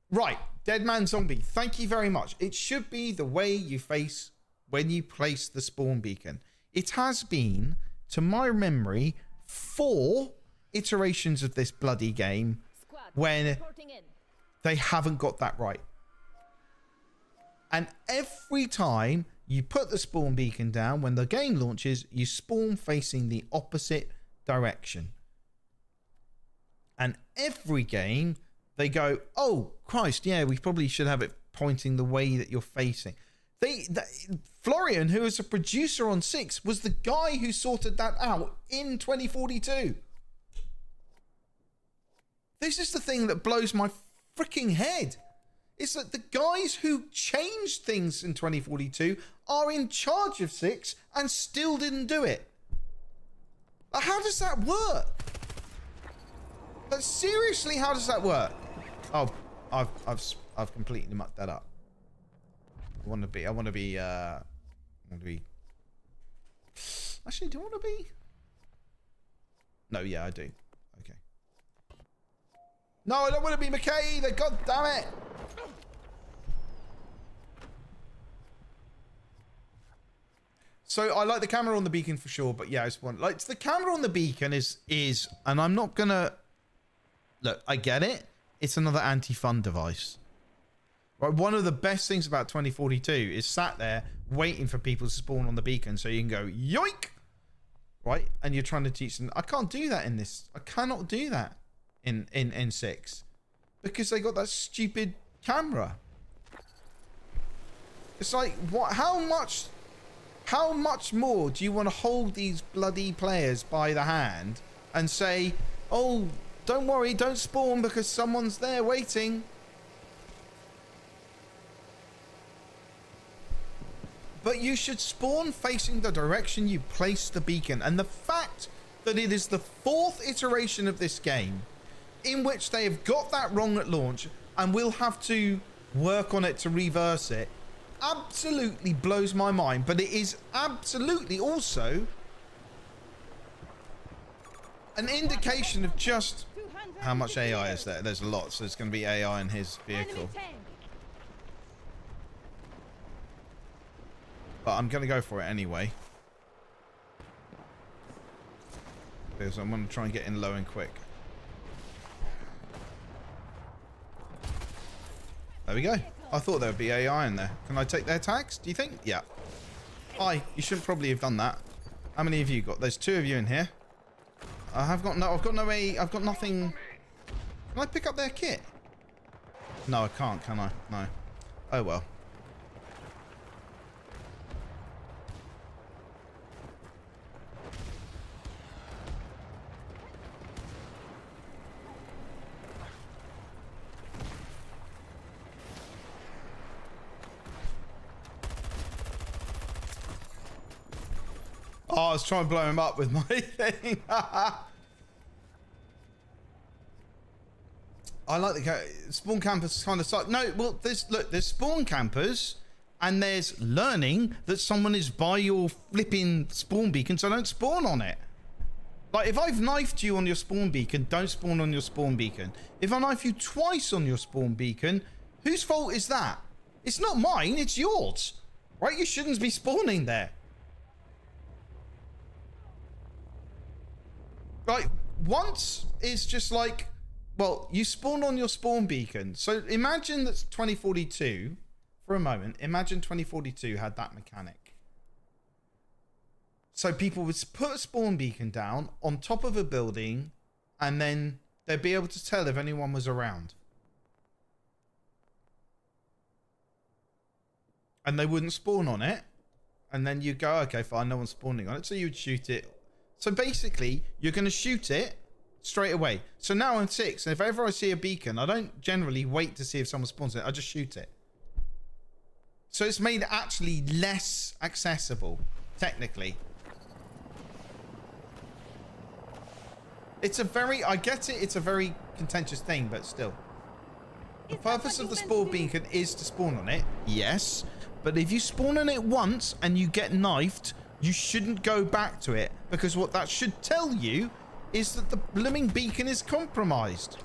Right. Dead Man Zombie. Thank you very much. It should be the way you face when you place the spawn beacon. It has been, to my memory, 4 iterations of this bloody game when they haven't got that right. And every time you put the spawn beacon down, when the game launches, you spawn facing the opposite direction. And every game, they go, oh, Christ, yeah, we probably should have it pointing the way that you're facing. Florian, who is a producer on 6, was the guy who sorted that out in 2042. This is the thing that blows my freaking head. It's that the guys who changed things in 2042 are in charge of 6 and still didn't do it. How does that work? But seriously, how does that work? Oh, I've completely mucked that up. I want to be actually, do I want to be? No, yeah, I do. Okay. No, I don't want to be McKay either. God damn it. So I like the camera on the beacon for sure, but yeah, it's one like the camera on the beacon is, and I'm not gonna look. I get it. It's another anti-fun device. Right. One of the best things about 2042 is sat there waiting for people to spawn on the beacon, so you can go yoink, right? And you're trying to teach them. I can't do that in this. I cannot do that in N6 because they got that stupid camera. It's like what? How much more do you want to hold these bloody players by the hand and say, oh, don't worry, don't spawn because someone's there waiting? But you should spawn facing the direction you place the beacon. And the fact that it is the 4th iteration of this game in which they have got that wrong at launch and will have to work on it to reverse it absolutely blows my mind. But it is absolutely also an indication of just how much AI is there. There's a lot, so there's going to be AI in his vehicle. But I'm going to go for it anyway. Because I'm going to try and get in low and quick. There we go. I thought there would be AI in there. Can I take their tags? Do you think? Yeah. Hi. You shouldn't probably have done that. How many have you got? There's 2 of you in here. I've got nothing. Can I pick up their kit? No, I can't, can I? No. Oh well. Oh, I was trying to blow him up with my thing. I like the spawn campers kind of suck. No, well, there's spawn campers and there's learning that someone is by your flipping spawn beacon, so don't spawn on it. Like, if I've knifed you on your spawn beacon, don't spawn on your spawn beacon. If I knife you twice on your spawn beacon, whose fault is that? It's not mine, it's yours. Right? You shouldn't be spawning there. Like, once is just like, well, you spawned on your spawn beacon. So imagine that's 2042 for a moment. Imagine 2042 had that mechanic. So people would put a spawn beacon down on top of a building and then they'd be able to tell if anyone was around. And they wouldn't spawn on it. And then you go, okay, fine, no one's spawning on it. So you'd shoot it. So basically, you're going to shoot it straight away. So now I'm 6, and if ever I see a beacon, I don't generally wait to see if someone spawns it. I just shoot it. So it's made it actually less accessible, technically. It's a very, I get it, it's a very contentious thing, but still. The purpose of the spawn beacon is to spawn on it, yes. But if you spawn on it once and you get knifed, you shouldn't go back to it, because what that should tell you is that the blooming beacon is compromised.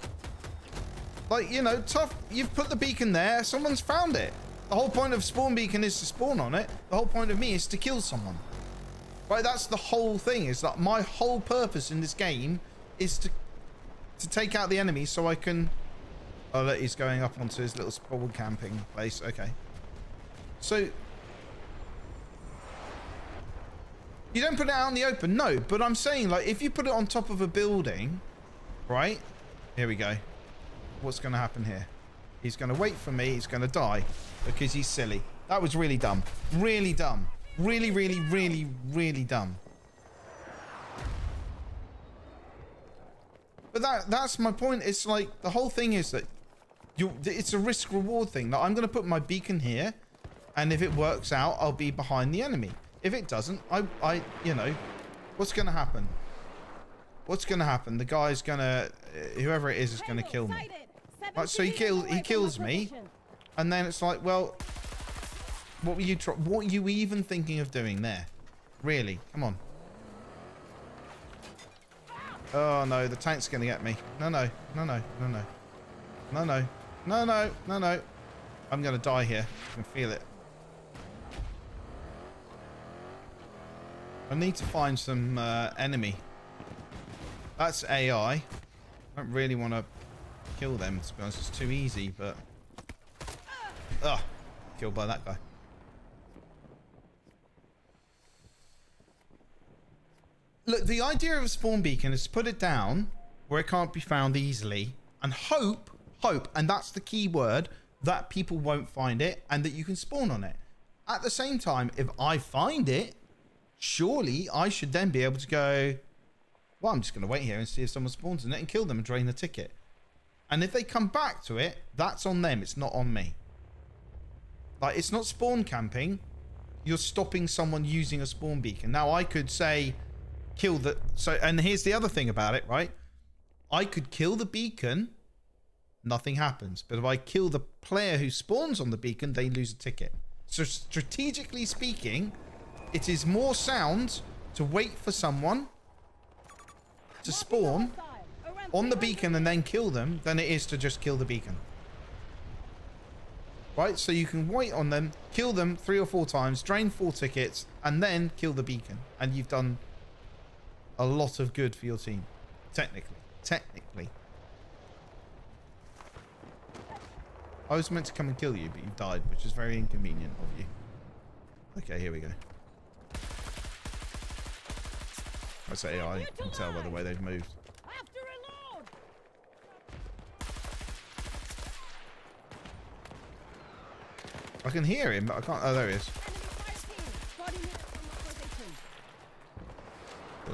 Like, you know, tough, you've put the beacon there, someone's found it. The whole point of spawn beacon is to spawn on it. The whole point of me is to kill someone. Right, that's the whole thing, is that my whole purpose in this game is to take out the enemy so I can... Oh, look, he's going up onto his little spawn camping place. Okay. So... You don't put it out in the open, no. But I'm saying, like, if you put it on top of a building, right? Here we go. What's going to happen here? He's going to wait for me. He's going to die because he's silly. That was really dumb. Really dumb. Really, really, really, really dumb. But that's my point. It's like, the whole thing is that it's a risk-reward thing. Like, I'm going to put my beacon here, and if it works out, I'll be behind the enemy. If it doesn't, you know, what's going to happen? what's going to happen? The guy's going to, whoever it is going to kill me. Right, so he kills me. And then it's like, well, what were you even thinking of doing there? Really? Come on. Oh no, the tank's gonna get me. No. I'm gonna die here. I can feel it. I need to find some enemy. That's AI. I don't really want to kill them, to be honest. It's too easy, but... Ugh. Killed by that guy. Look, the idea of a spawn beacon is to put it down where it can't be found easily and hope, and that's the key word, that people won't find it and that you can spawn on it. At the same time, if I find it, surely I should then be able to go, well, I'm just going to wait here and see if someone spawns in it and kill them and drain the ticket. And if they come back to it, that's on them. It's not on me. Like, it's not spawn camping. You're stopping someone using a spawn beacon. Now, I could say... kill the... So, and here's the other thing about it, right? I could kill the beacon, nothing happens. But if I kill the player who spawns on the beacon, they lose a ticket. So strategically speaking, it is more sound to wait for someone to spawn on the beacon and then kill them than it is to just kill the beacon. Right? So you can wait on them, kill them 3 or 4 times, drain 4 tickets, and then kill the beacon. And you've done... a lot of good for your team. Technically. I was meant to come and kill you, but you died, which is very inconvenient of you. Okay, here we go. That's AI. You can tell by the way they've moved. I can hear him, but I can't... Oh, there he is.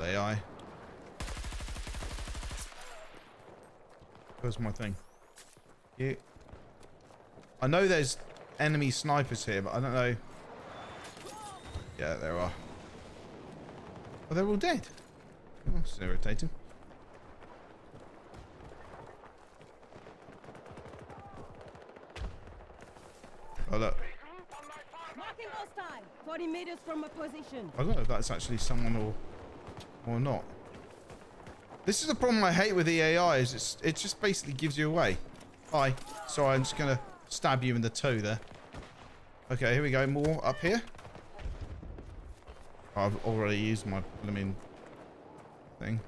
AI. Where's my thing? You. I know there's enemy snipers here, but I don't know. Yeah, there are. Oh, they're all dead. Oh, that's irritating. Oh, look. 40 meters from my position. I don't know if that's actually someone or not. This is the problem I hate with the AI, is it just basically gives you away. Hi. Sorry, I'm just gonna stab you in the toe there. Okay, here we go. More up here. I've already used my blooming thing.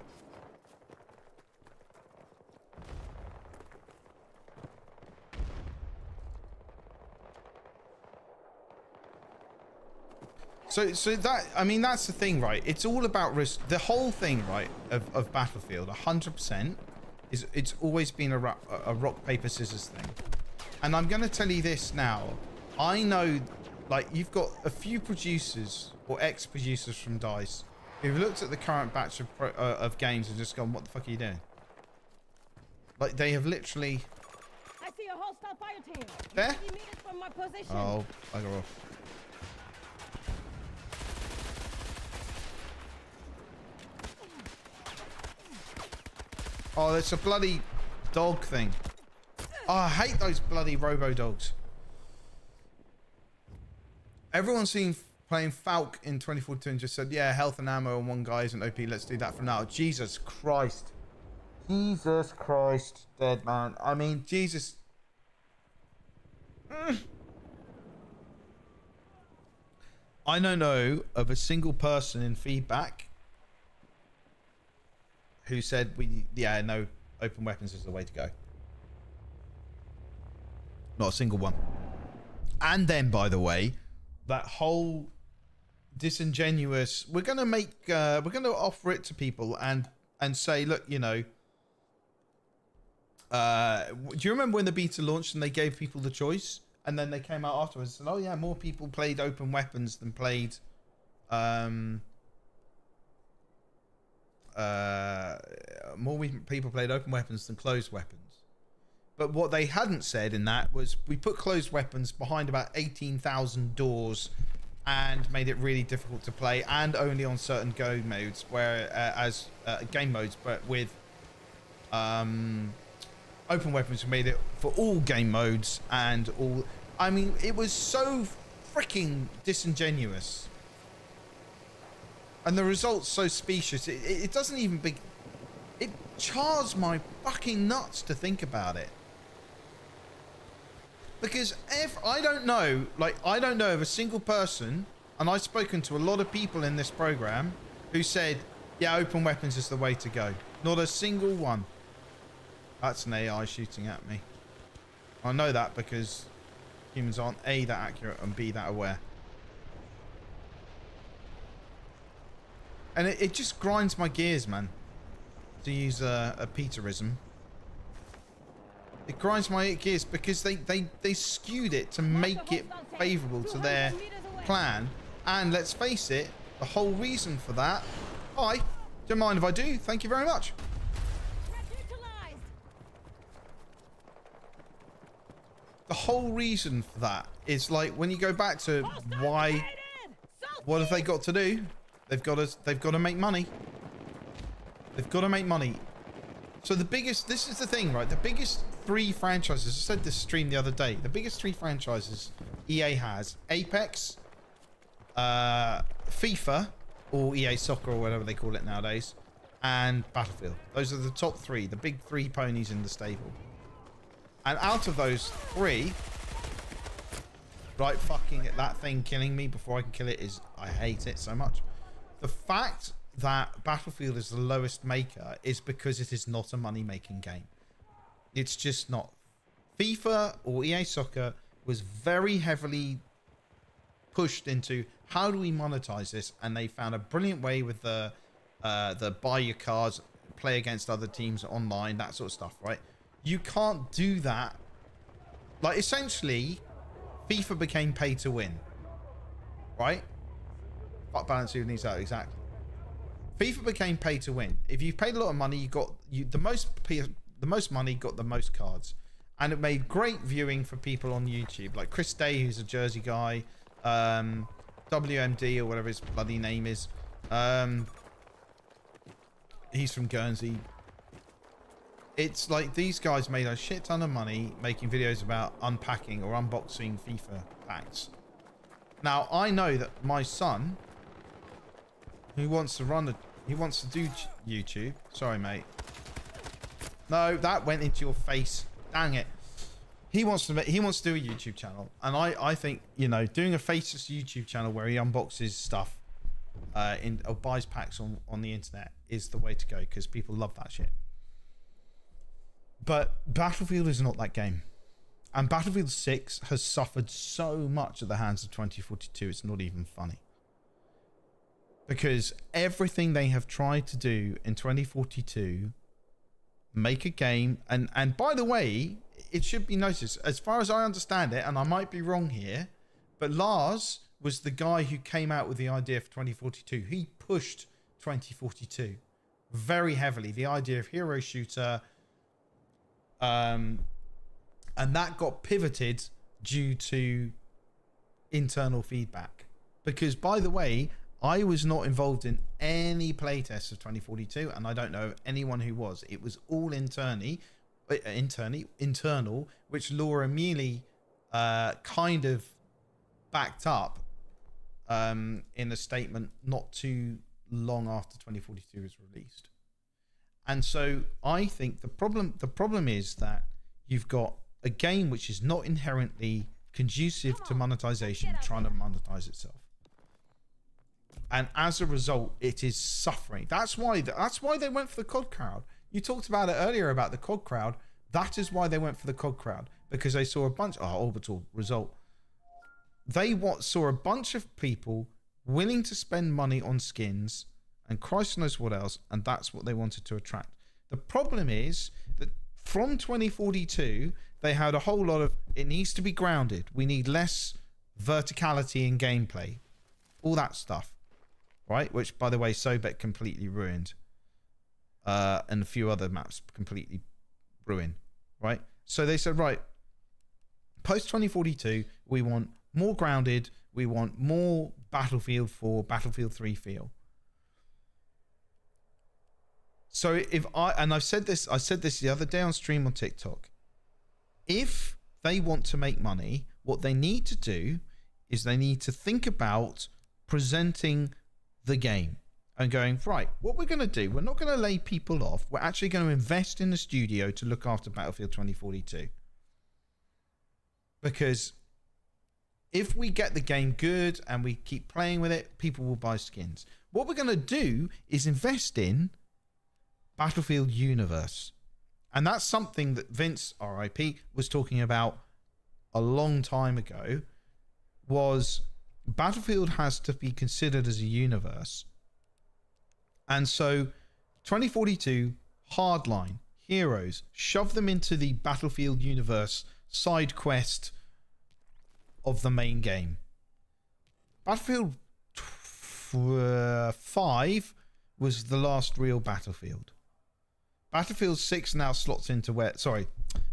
So that, I mean, that's the thing, right? It's all about risk. The whole thing, right, of Battlefield, 100%, is it's always been a rock, paper, scissors thing. And I'm going to tell you this now. I know, like, you've got a few producers or ex-producers from DICE who've looked at the current batch of games and just gone, what the fuck are you doing? Like, they have literally... I see a hostile fire team. There? From my position. Oh, bugger off. Oh, it's a bloody dog thing. Oh, I hate those bloody robo dogs. Everyone seen playing Falk in 2014 just said, yeah, health and ammo on one guy isn't OP. Let's do that for now. Jesus Christ. Jesus Christ, dead man. I mean, Jesus. I don't know of a single person in feedback who said, yeah, no, open weapons is the way to go. Not a single one. And then, by the way, that whole disingenuous, we're going to offer it to people and say, look, you know, do you remember when the beta launched and they gave people the choice? And then they came out afterwards and said, oh yeah, more people played open weapons than played, people played open weapons than closed weapons. But what they hadn't said in that was we put closed weapons behind about 18,000 doors and made it really difficult to play, and only on certain game modes, but with open weapons made it for all game modes and all. I mean, it was so freaking disingenuous, and the results so specious. It doesn't even it chars my fucking nuts to think about it. Because if I don't know of a single person, and I've spoken to a lot of people in this program who said, yeah, open weapons is the way to go. Not a single one. That's an AI shooting at me. I know that because humans aren't A, that accurate, and B, that aware. And it just grinds my gears, man, to use a Peterism. It grinds my gears because they skewed it to make it favourable to their plan. And let's face it, the whole reason for that... Hi, don't mind if I do. Thank you very much. The whole reason for that is, like, when you go back to why... What have they got to do? They've got to make money. They've got to make money. So the biggest... This is the thing, right? The biggest 3 franchises... I said this stream the other day. The biggest 3 franchises EA has: Apex, FIFA, or EA Soccer, or whatever they call it nowadays, and Battlefield. Those are the top 3. The big 3 ponies in the stable. And out of those 3... Right, fucking that thing killing me before I can kill it is... I hate it so much. The fact that Battlefield is the lowest maker is because it is not a money-making game. It's just not. FIFA or EA Soccer was very heavily pushed into how do we monetize this, and they found a brilliant way with the buy your cars, play against other teams online, that sort of stuff, right? You can't do that. Like, essentially, FIFA became pay to win, right? Fuck balance who needs that exactly. FIFA became pay to win. If you paid a lot of money, you got the most money, got the most cards, and it made great viewing for people on YouTube, like Chris Day, who's a Jersey guy, WMD or whatever his bloody name is. He's from Guernsey. It's like these guys made a shit ton of money making videos about unpacking or unboxing FIFA packs. Now I know that my son, who wants to do YouTube. Sorry, mate. No, that went into your face. Dang it. He wants to do a YouTube channel, and I think, you know, doing a faceless YouTube channel where he unboxes stuff or buys packs on the internet is the way to go, because people love that shit. But Battlefield is not that game, and Battlefield 6 has suffered so much at the hands of 2042. It's not even funny. Because everything they have tried to do in 2042, make a game, and by the way, it should be noticed, as far as I understand it, and I might be wrong here, but Lars was the guy who came out with the idea for 2042. He pushed 2042 very heavily, the idea of hero shooter, and that got pivoted due to internal feedback. Because, by the way, I was not involved in any playtests of 2042, and I don't know anyone who was. It was all internal, which Laura Mealy kind of backed up in a statement not too long after 2042 was released. And so I think the problem is that you've got a game which is not inherently conducive to monetization trying to monetize itself. And as a result, it is suffering. That's why they went for the COD crowd. You talked about it earlier about the COD crowd. That is why they went for the COD crowd, because they saw a bunch... orbital result. They saw a bunch of people willing to spend money on skins and Christ knows what else, and that's what they wanted to attract. The problem is that from 2042, they had a whole lot of... It needs to be grounded. We need less verticality in gameplay. All that stuff. Right, which, by the way, Sobek completely ruined, and a few other maps completely ruined. Right, so they said, right, post 2042, we want more grounded. We want more Battlefield 4, Battlefield 3 feel. So I said this the other day on stream on TikTok. If they want to make money, what they need to do is they need to think about presenting the game and going, right, what we're going to do, we're not going to lay people off. We're actually going to invest in the studio to look after Battlefield 2042. Because if we get the game good and we keep playing with it, people will buy skins. What we're going to do is invest in Battlefield universe. And that's something that Vince, RIP, was talking about a long time ago, was Battlefield has to be considered as a universe. And so 2042, Hardline, Heroes, shove them into the Battlefield universe side quest of the main game. Battlefield 5 was the last real Battlefield. Battlefield 6 now slots into where... Sorry,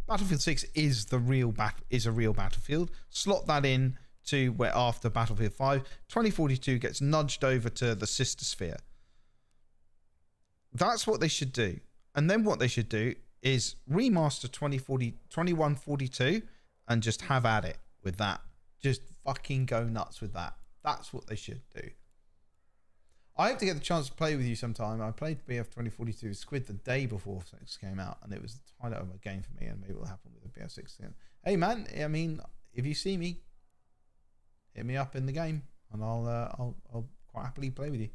Battlefield 6 is a real Battlefield. Slot that in to where after Battlefield 5, 2042 gets nudged over to the sister sphere. That's what they should do. And then what they should do is remaster 2142 and just have at it with that. Just fucking go nuts with that. That's what they should do. I hope to get the chance to play with you sometime. I played BF 2042 Squid the day before 6 came out, and it was the highlight of a game for me, and maybe it'll happen with the BF 6 again. Hey man, I mean, if you see me, hit me up in the game, and I'll quite happily play with you.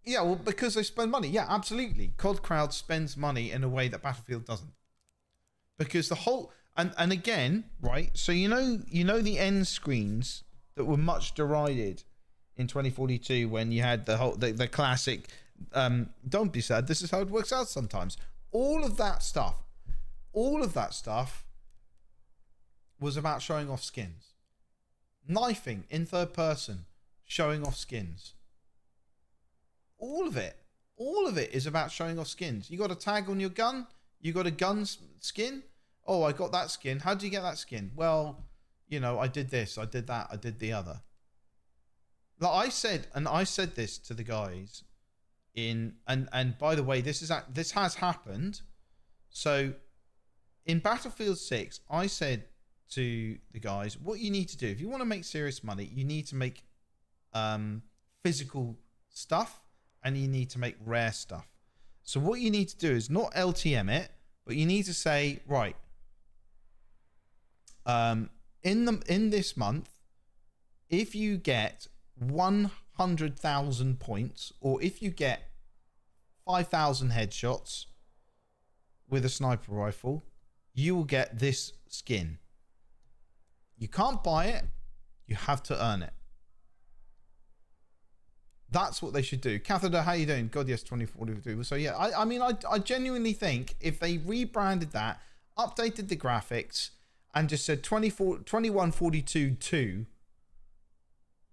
Yeah, well, because they spend money. Yeah, absolutely. COD Crowd spends money in a way that Battlefield doesn't. Because the whole... And again, right, so you know the end screens that were much derided in 2042 when you had the classic don't be sad, this is how it works out sometimes. All of that stuff was about showing off skins. Knifing in third person, showing off skins. All of it is about showing off skins. You got a tag on your gun, you got a gun skin. Oh, I got that skin. How did you get that skin? Well, you know, I did this, I did that, I did the other. Like I said this to the guys and by the way, this has happened. So in Battlefield 6, I said to the guys, what you need to do if you want to make serious money, you need to make physical stuff and you need to make rare stuff. So what you need to do is not LTM it, but you need to say, right, in this month, if you get 100,000 points, or if you get 5,000 headshots with a sniper rifle, you will get this skin. You can't buy it, you have to earn it. That's what they should do. Catheter, how you doing? God, yes, 2042. So yeah, I mean, I genuinely think if they rebranded that, updated the graphics, and just said 2142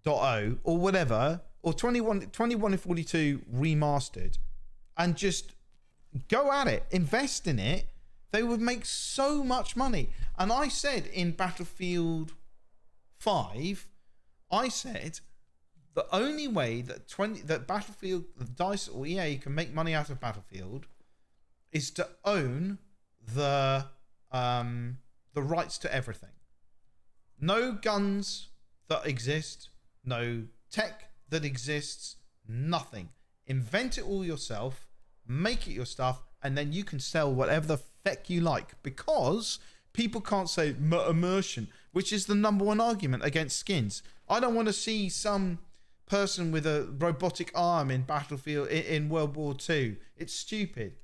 2.0 or whatever, or 2142 remastered, and just go at it, invest in it, they would make so much money. And I said in Battlefield 5, I said the only way that Battlefield, the DICE or EA can make money out of Battlefield is to own the rights to everything. No guns that exist, no tech that exists, nothing. Invent it all yourself, make it your stuff, and then you can sell whatever the feck you like, because people can't say immersion, which is the #1 argument against skins. I don't want to see some person with a robotic arm in Battlefield in World War II. It's stupid.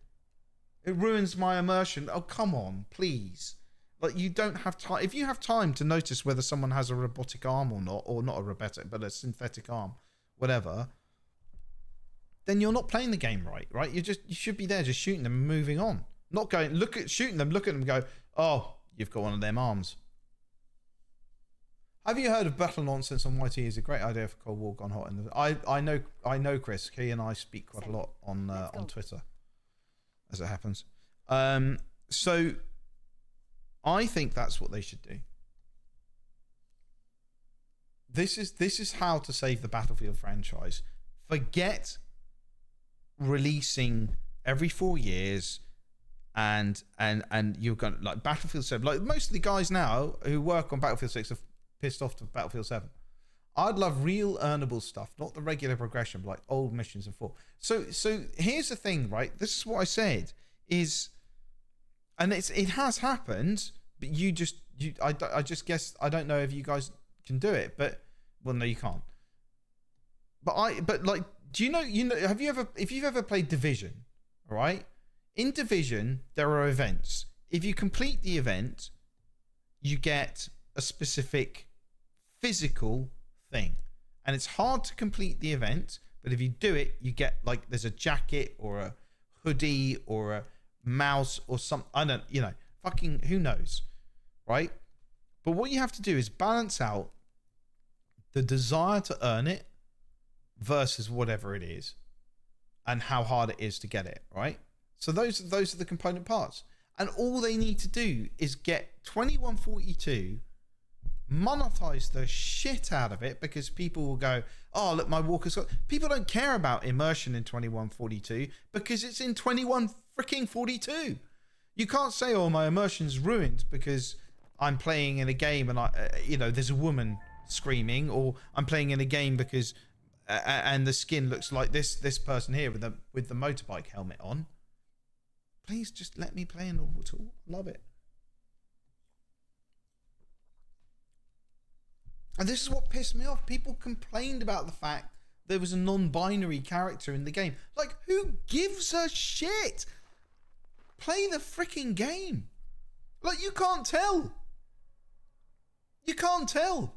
It ruins my immersion. Oh, come on, please. Like, you don't have time. If you have time to notice whether someone has a robotic arm or not a robotic, but a synthetic arm, whatever, then you're not playing the game right? You should be there just shooting them and moving on. Not going, shooting them, look at them and go, oh, you've got one of them arms. Have you heard of Battle Nonsense on YT? Is a great idea for Cold War gone hot. I know Chris. He and I speak quite a lot on Twitter, as it happens. So I think that's what they should do. this is how to save the Battlefield franchise. Forget releasing every 4 years, and you're going to, like, Battlefield 7. Like, most of the guys now who work on Battlefield 6 are pissed off to Battlefield 7. I'd love real earnable stuff, not the regular progression, but like old missions and 4. So here's the thing, right? This is what I said is, and it has happened, but I just guess, I don't know if you guys can do it, but, well, no, you can't. But like, do you know, if you've ever played Division, all right? In Division, there are events. If you complete the event, you get a specific physical thing. And it's hard to complete the event, but if you do it, you get, like, there's a jacket or a hoodie or a mouse or something. I don't, fucking who knows, right? But what you have to do is balance out the desire to earn it versus whatever it is and how hard it is to get it, right? So those are the component parts. And all they need to do is get 2142, monetize the shit out of it, because people will go, oh, look, my walker's got... People don't care about immersion in 2142 because it's in 2142. You can't say, oh, my immersion's ruined because I'm playing in a game and there's a woman screaming, or I'm playing in a game because and the skin looks like this person here with the motorbike helmet on. Please just let me play a normal tool. Love it. And this is what pissed me off. People complained about the fact there was a non-binary character in the game. Like, who gives a shit? Play the freaking game. Like, you can't tell. You can't tell.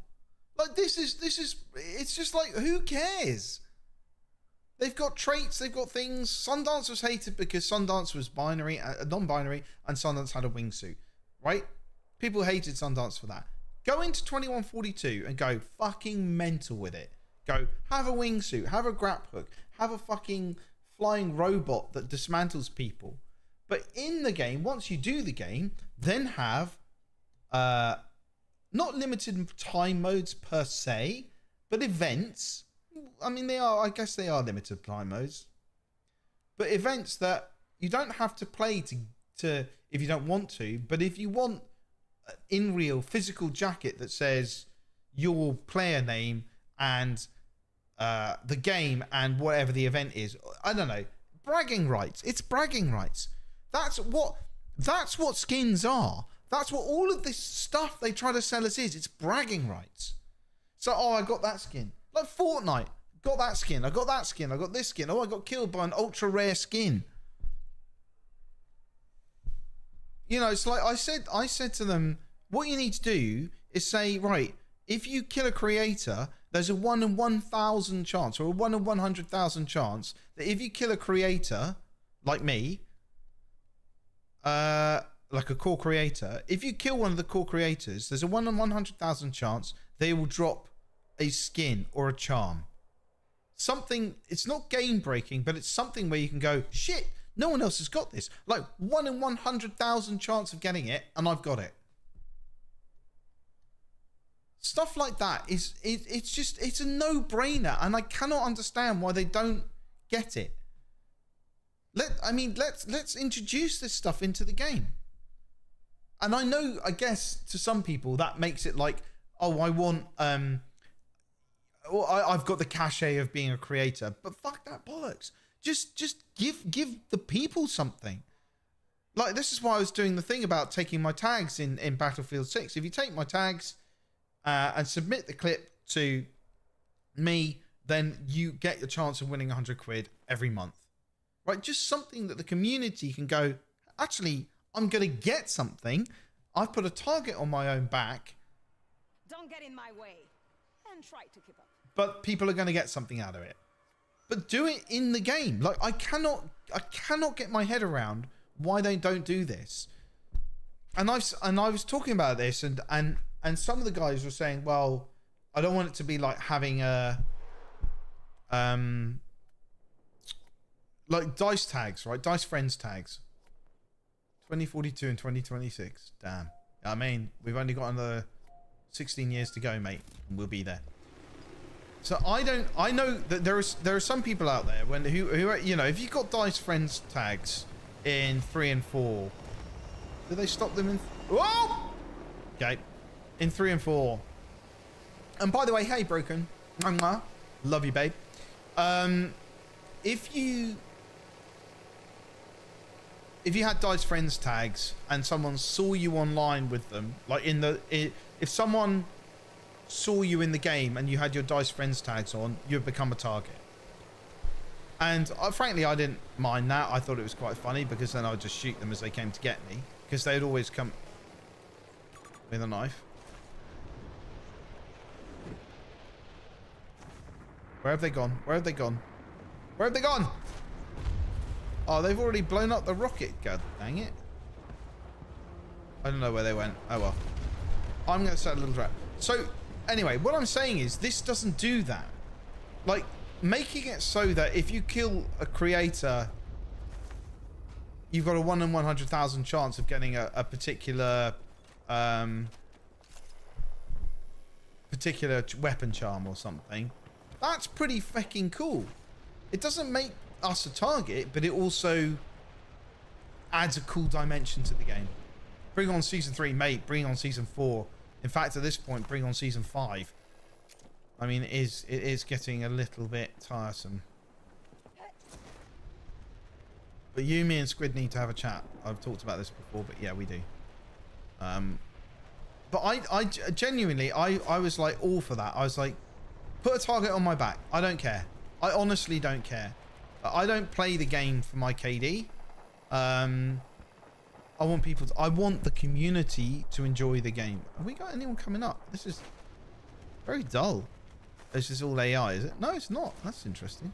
Like, this is, it's just like, who cares? They've got traits, they've got things. Sundance was hated because Sundance was binary, non-binary, and Sundance had a wingsuit, right? People hated Sundance for that. Go into 2142 and go fucking mental with it. Go, have a wingsuit, have a grap hook, have a fucking flying robot that dismantles people. But in the game, once you do the game, then have not limited time modes per se, but events. I mean, I guess they are limited time modes. But events that you don't have to play to if you don't want to, but if you want in real physical jacket that says your player name and the game and whatever the event is, I don't know, bragging rights. It's bragging rights. That's what skins are. That's what all of this stuff they try to sell us is. It's bragging rights. So, oh, I got that skin. Like Fortnite, got that skin. I got that skin. I got this skin. Oh, I got killed by an ultra rare skin. It's like I said to them, what you need to do is say, right, if you kill a creator, there's a 1 in 1,000 chance or a 1 in 100,000 chance that if you kill a creator like me, like a core creator, if you kill one of the core creators, there's a 1 in 100,000 chance they will drop a skin or a charm. Something, it's not game breaking, but it's something where you can go, shit, no one else has got this. Like 1 in 100,000 chance of getting it, and I've got it. Stuff like that it's a no-brainer, and I cannot understand why they don't get it. Let's introduce this stuff into the game. And I know, I guess to some people that makes it like, oh, I want I've got the cachet of being a creator, but fuck that bollocks. Just give the people something. Like, this is why I was doing the thing about taking my tags in Battlefield 6. If you take my tags and submit the clip to me, then you get your chance of winning 100 quid every month. Right? Just something that the community can go, actually, I'm going to get something. I've put a target on my own back. Don't get in my way and try to keep up. But people are going to get something out of it. But do it in the game. Like, I cannot get my head around why they don't do this. And I was talking about this, and some of the guys were saying, well, I don't want it to be like having a like dice tags, right? Dice friends tags. 2042 and 2026. Damn. I mean, we've only got another 16 years to go, mate, and we'll be there. So I know that there are some people out there who are, you know, if you've got Dice Friends tags in 3 and 4, do they stop them in? Whoa! Okay, in 3 and 4. And by the way, hey, Broken, love you, babe. If you had Dice Friends tags and someone saw you online with them, like if someone saw you in the game and you had your Dice Friends tags on, you'd become a target. And frankly, I didn't mind that. I thought it was quite funny because then I would just shoot them as they came to get me, because they'd always come with a knife. Where have they gone? Where have they gone? Where have they gone? Oh, they've already blown up the rocket. God dang it. I don't know where they went. Oh well. I'm going to set a little trap. So anyway, what I'm saying is this doesn't do that. Like, making it so that if you kill a creator, you've got a 1 in 100,000 chance of getting a particular weapon charm or something. That's pretty fucking cool. It doesn't make us a target, but it also adds a cool dimension to the game. Bring on season 3, mate. Bring on season 4. In fact, at this point, bring on season 5. I mean, it is getting a little bit tiresome. But you, me, and Squid need to have a chat. I've talked about this before, but yeah, we do. But I genuinely, I was like all for that. I was like, put a target on my back. I don't care. I honestly don't care. I don't play the game for my KD. I want the community to enjoy the game. Have we got anyone coming up? This is very dull. This is all AI, is it? No, it's not. That's interesting.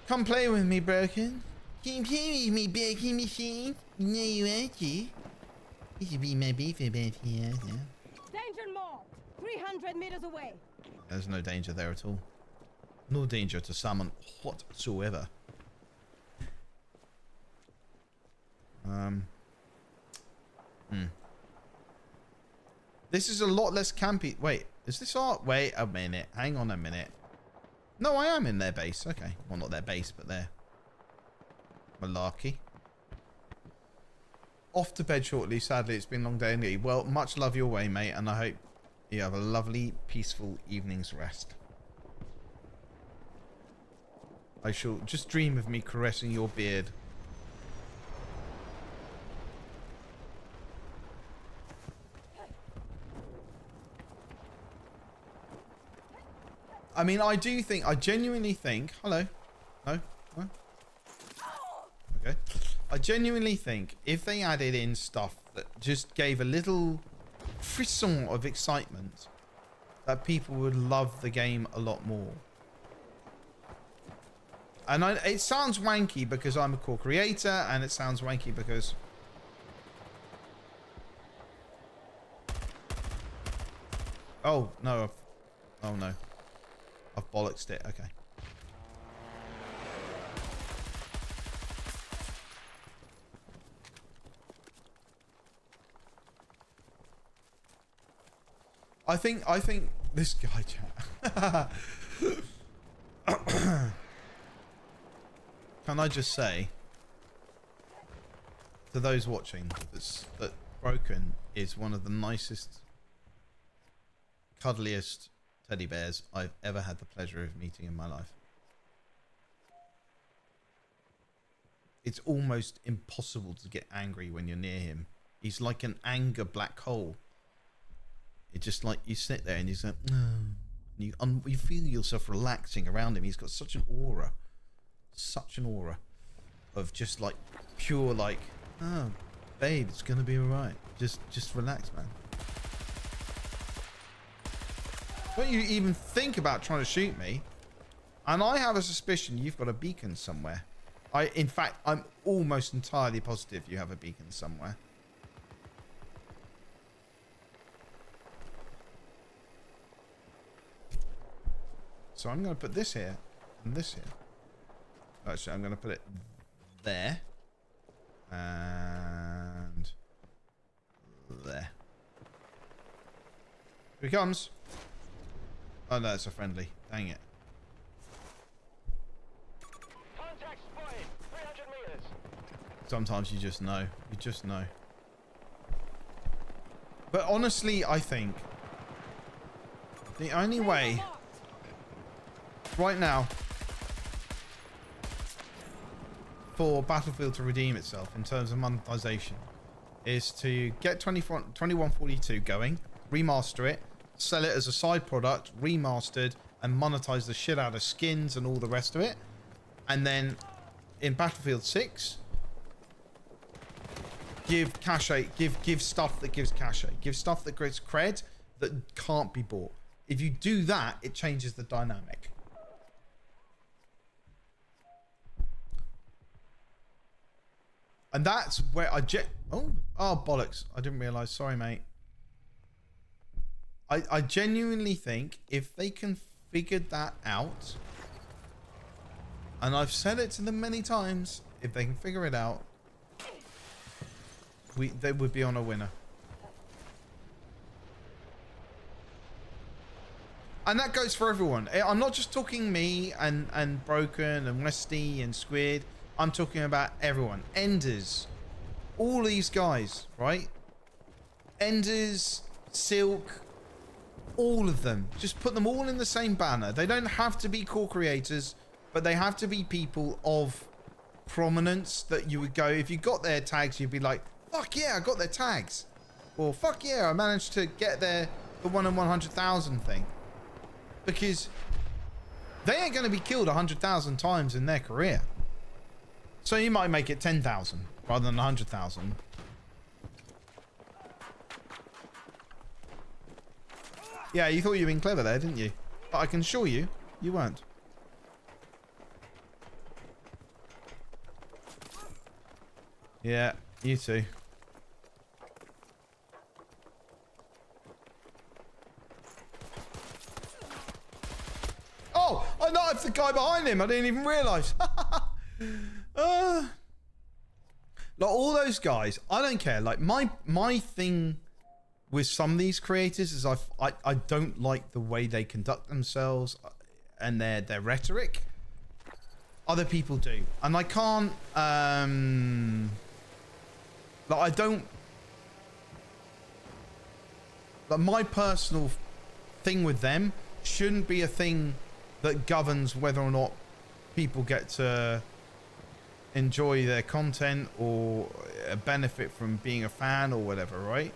Come play with me, Broken. Come play with me, Broken Machine. You know you want to. You should be my beefy bed here. Danger mark! 300 meters away. There's no danger there at all. No danger to salmon whatsoever. This is a lot less campy. Wait, is this our... Wait a minute. Hang on a minute. No, I am in their base. Okay. Well, not their base, but their malarkey. Off to bed shortly. Sadly, it's been a long day indeed. Well, much love your way, mate, and I hope you have a lovely, peaceful evening's rest. I shall just dream of me caressing your beard. I mean, I genuinely think... Hello? No? No? Okay. I genuinely think if they added in stuff that just gave a little frisson of excitement, that people would love the game a lot more. And it sounds wanky because I'm a core creator, and it sounds wanky because... Oh, no. Oh, no. I've bollocksed it. Okay. I think this guy chat. Can I just say to those watching that Broken is one of the nicest, cuddliest teddy bears I've ever had the pleasure of meeting in my life. It's almost impossible to get angry when you're near him. He's like an anger black hole. It's just like you sit there and he's like, and you feel yourself relaxing around him. He's got such an aura of just like pure like, oh, babe, it's gonna be alright. Just relax, man. Don't you even think about trying to shoot me? And I have a suspicion you've got a beacon somewhere. In fact, I'm almost entirely positive you have a beacon somewhere. So I'm going to put this here and this here. Actually, I'm going to put it there and there. Here he comes. Oh no, it's a friendly. Dang it. Contact spotted. 300 meters. Sometimes you just know. You just know. But honestly, I think the only way right now for Battlefield to redeem itself in terms of monetization is to get 2142 going, remaster it, sell it as a side product, remastered, and monetize the shit out of skins and all the rest of it. And then in Battlefield 6, give cachet, give stuff that gives cachet, give stuff that gives cred that can't be bought. If you do that, it changes the dynamic. And that's where oh bollocks, I didn't realize. Sorry, mate. I genuinely think if they can figure that out, and I've said it to them many times, if they can figure it out, they would be on a winner. And that goes for everyone. I'm not just talking me and Broken and Westy and Squid. I'm talking about everyone. Enders. All these guys, right? Enders, Silk, all of them. Just put them all in the same banner. They don't have to be core creators, but they have to be people of prominence that you would go, if you got their tags, you'd be like, fuck yeah, I got their tags. Or fuck yeah, I managed to get the 1 in 100,000 thing. Because they ain't going to be killed 100,000 times in their career. So you might make it 10,000 rather than 100,000. Yeah, you thought you were being clever there, didn't you? But I can assure you, you weren't. Yeah, you too. Oh, I knifed the guy behind him. I didn't even realise. Like all those guys, I don't care. Like my thing with some of these creators is I don't like the way they conduct themselves and their rhetoric. Other people do, and I can't. Like I don't. Like my personal thing with them shouldn't be a thing that governs whether or not people get to enjoy their content or benefit from being a fan or whatever, right?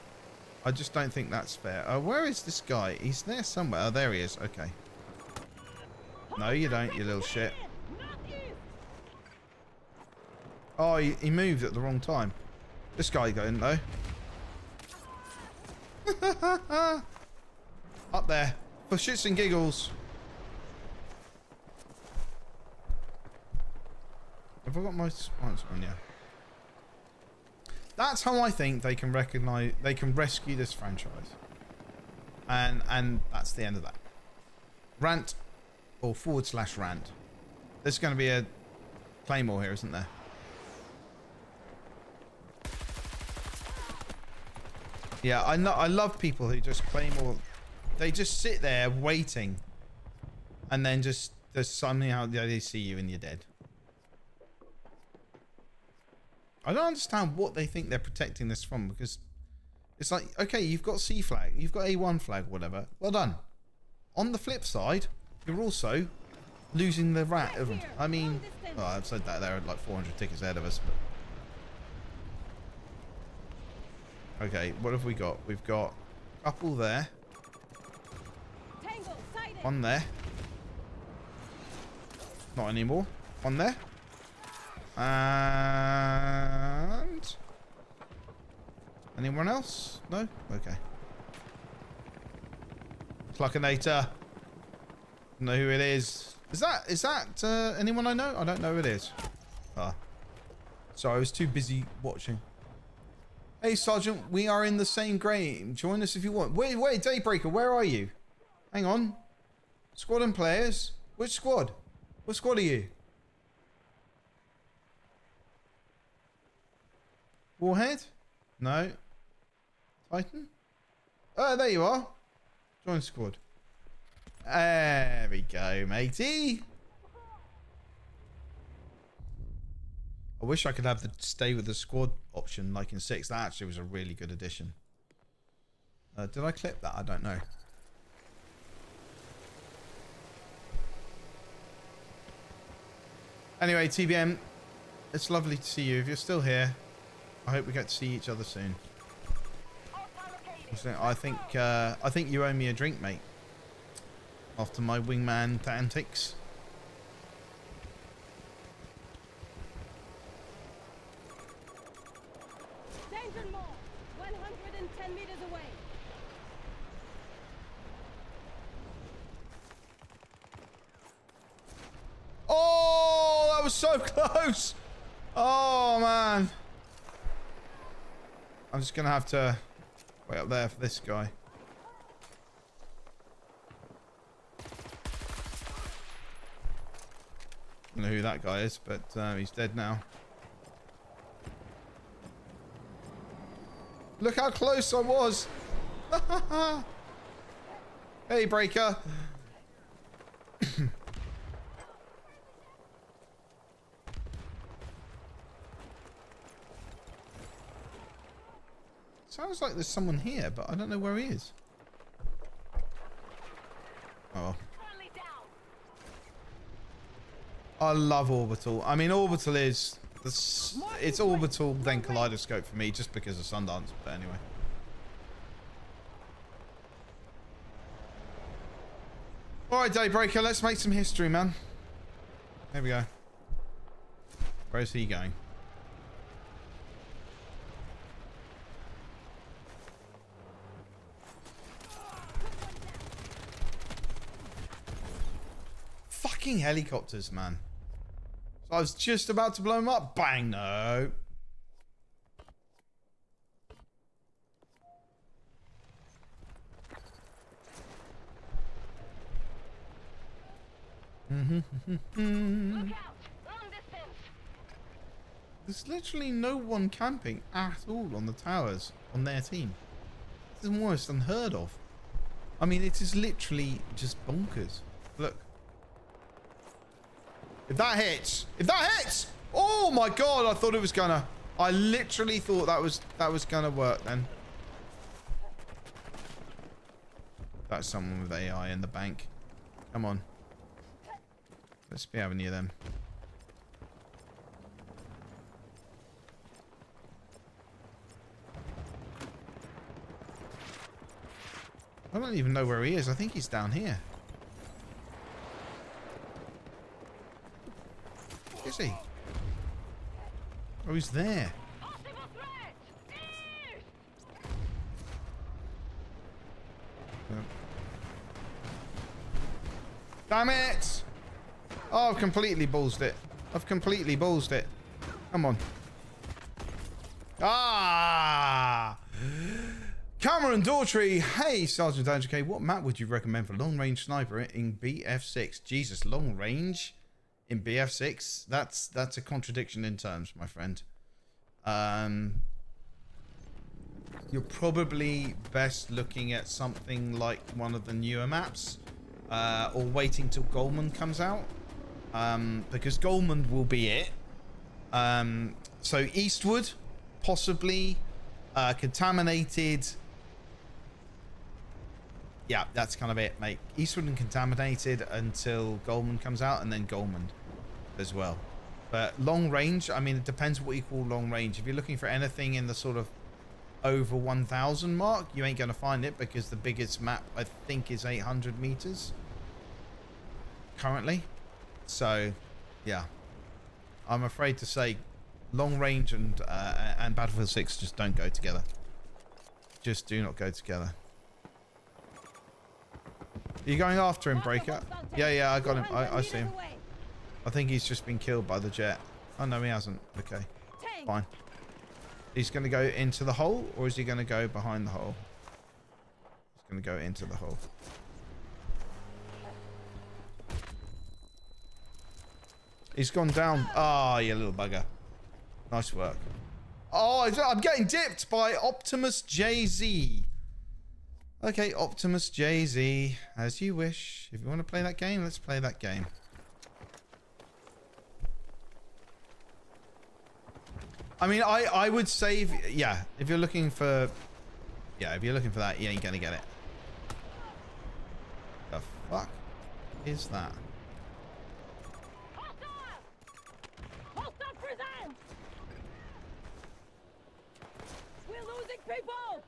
I just don't think that's fair. Where is this guy? He's there somewhere. Oh, there he is. Okay. No, you don't, you little shit. Oh, he moved at the wrong time. This guy going low. Up there. For shits and giggles. Have I got my sponsor on? Yeah. That's how I think they can recognize, they can rescue this franchise. And that's the end of that. Rant or / rant. There's going to be a claymore here, isn't there? Yeah, I know. I love people who just claymore. They just sit there waiting, and then just somehow they see you and you're dead. I don't understand what they think they're protecting this from, because it's like, okay, you've got C flag, you've got A1 flag, whatever. Well done. On the flip side, you're also losing the rat. I mean, well, I've said that there are like 400 tickets ahead of us. But... okay, what have we got? We've got a couple there. One there. Not anymore. One there. And anyone else? No? Okay. Cluckinator. Know who it is. Is that anyone I know? I don't know who it is. Ah. Sorry, I was too busy watching. Hey Sergeant, we are in the same game. Join us if you want. Wait, Daybreaker, where are you? Hang on. Squad and players? Which squad? What squad are you? Warhead? No. Titan? Oh, there you are. Join squad. There we go, matey. I wish I could have the stay with the squad option like in 6. That actually was a really good addition. Did I clip that? I don't know. Anyway, TBM, it's lovely to see you. If you're still here, I hope we get to see each other soon. I think you owe me a drink, mate. After my wingman antics. Danger mall, 110 meters away. Oh, that was so close. Oh, man. I'm just going to have to wait up there for this guy. I don't know who that guy is, but he's dead now. Look how close I was. Hey, Breaker. Sounds like there's someone here, but I don't know where he is. Oh. I love Orbital. I mean, Orbital is... It's Orbital, then Kaleidoscope for me, just because of Sundance. But anyway. Alright, Daybreaker, let's make some history, man. There we go. Where's he going? Fucking helicopters, man. So I was just about to blow him up. Bang, no. Look out! Long distance! There's literally no one camping at all on the towers on their team. This is almost unheard of. I mean, it is literally just bonkers. Look. If that hits, oh my god, I thought it was gonna. I literally thought that was gonna work then. That's someone with AI in the bank. Come on. Let's be having you of them. I don't even know where he is. I think he's down here. Is he? Oh, he's there. Yep. Damn it! Oh, I've completely ballsed it. I've completely ballsed it. Come on. Ah! Cameron Daughtry. Hey, Sgt DangerCow, what map would you recommend for long-range sniper in BF6? Jesus, long range in BF6? That's a contradiction in terms, my friend. You're probably best looking at something like one of the newer maps, or waiting till Goldman comes out, because Goldman will be it. So Eastwood, possibly, Contaminated. Yeah, that's kind of it, mate. Eastwood and Contaminated until Goldman comes out, and then Goldman as well. But long range, I mean, it depends what you call long range. If you're looking for anything in the sort of over 1,000 mark, you ain't going to find it, because the biggest map, I think, is 800 meters currently. So, yeah. I'm afraid to say long range and Battlefield 6 just don't go together. Just do not go together. Are you going after him, Breaker? Yeah, I got him. I see him. I think he's just been killed by the jet. Oh, no, he hasn't. Okay, fine. He's going to go into the hole, or is he going to go behind the hole? He's going to go into the hole. He's gone down. Ah, you little bugger. Nice work. Oh, I'm getting dipped by Optimus JZ. Okay, Optimus JZ, as you wish. If you want to play that game, let's play that game. I mean, I would save, yeah, if you're looking for, if you're looking for that, you ain't gonna get it. The fuck is that? Hostile! Hostile present! We're losing people!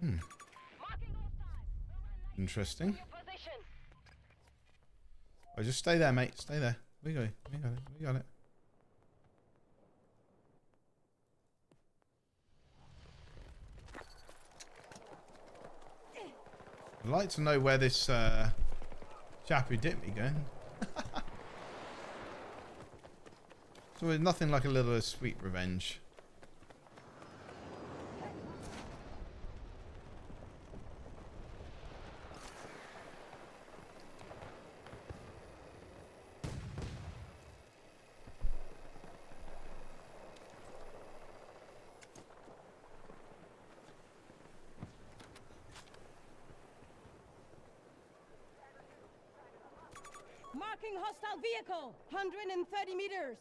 Hmm. Marking hostile. We'll run 90 Interesting. from your position. Oh, just stay there, mate. Stay there. We got it. We got it. We got it. I'd like to know where this chap who dipped me going. So there's nothing like a little sweet revenge. Marking hostile vehicle. 130 meters.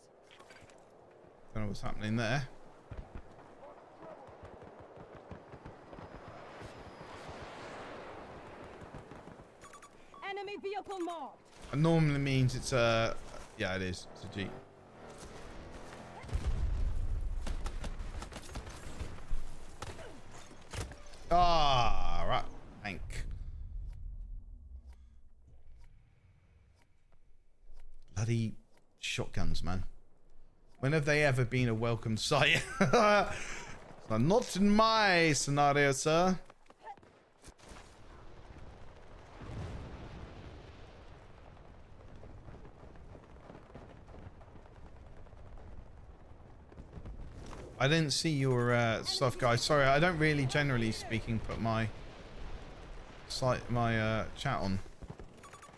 Don't know what's happening there. Enemy vehicle marked. It normally means it's a... Yeah, it is. It's a Jeep. Ah, right. Thank. Bloody shotguns, man. When have they ever been a welcome sight? So not in my scenario, sir. I didn't see your stuff, guys. Sorry, I don't really, generally speaking, put my chat on.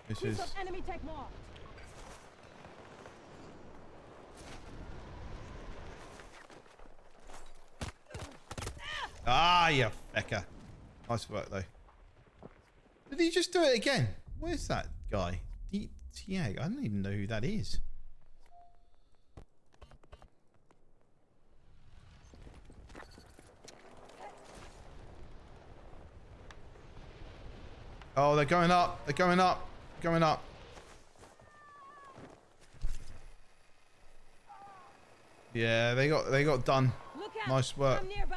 This is... Enemy tech marked. Ah, you fecker. Nice work, though. Did he just do it again? Where's that guy? DTA? I don't even know who that is. Oh, they're going up. They're going up. Going up. Yeah, they got done. Look out. Nice work. I'm nearby.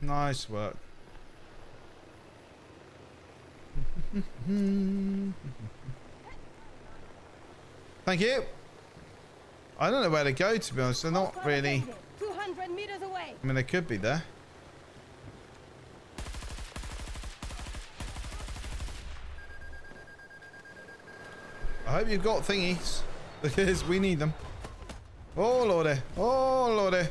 Nice work. Thank you. I don't know where to go, to be honest. They're not really... 200 meters away. I mean, they could be there. I hope you've got thingies, because we need them. Oh, lordy. Oh, lordy.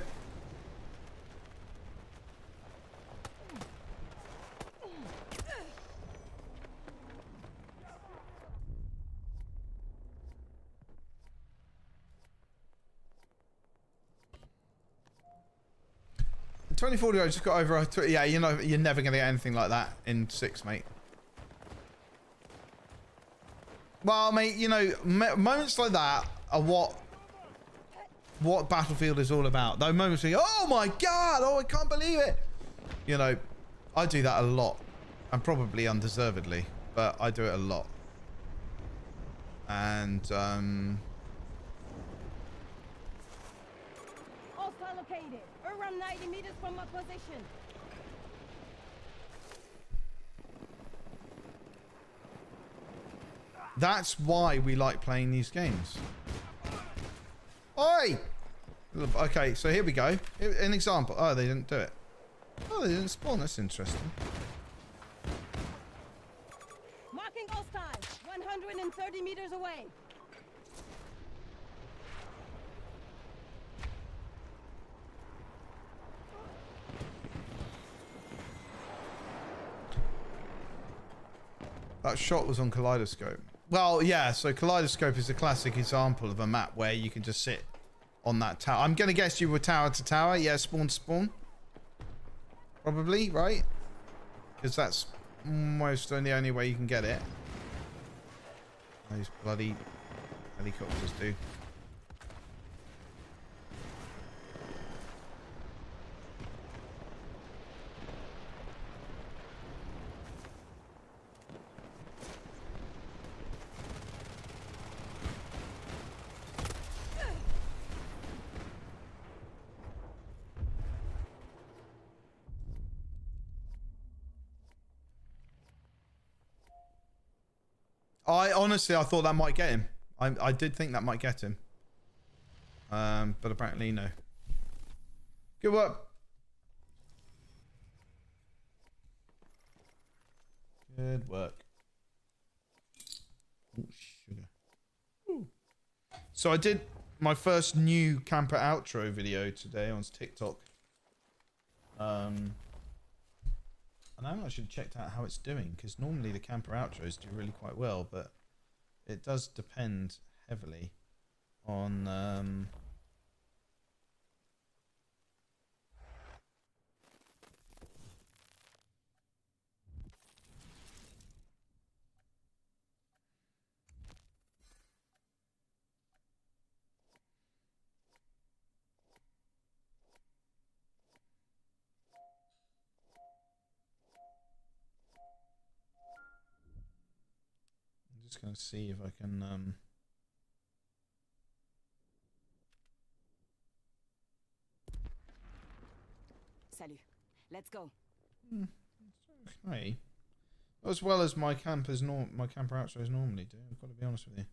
In 2040, I just got over. Yeah, you know, you're never gonna get anything like that in 6, mate. Well, mate, you know, moments like that are what Battlefield is all about. Those moments where you go, oh my god, oh I can't believe it. You know, I do that a lot, and probably undeservedly, but I do it a lot. And Hostile located. Around 90 meters from my position. that's why we like playing these games. Oi! Okay, so here we go. An example. Oh, they didn't do it. Oh, they didn't spawn. That's interesting. Marking hostile. 130 meters away. That shot was on Kaleidoscope. Well, yeah, so Kaleidoscope is a classic example of a map where you can just sit on that tower. I'm going to guess you were tower to tower. Yeah, spawn to spawn. Probably, right? Because that's almost the only way you can get it. Those bloody helicopters do. I thought that might get him. I did think that might get him. But apparently no. Good work. Good work. Oh, sugar. Ooh. So I did my first new camper outro video today on TikTok. And I haven't actually checked out how it's doing, because normally the camper outros do really quite well, but it does depend heavily on I'm just going to see if I can Salut. Let's go. okay. As well as my camper outros normally do, I've got to be honest with you.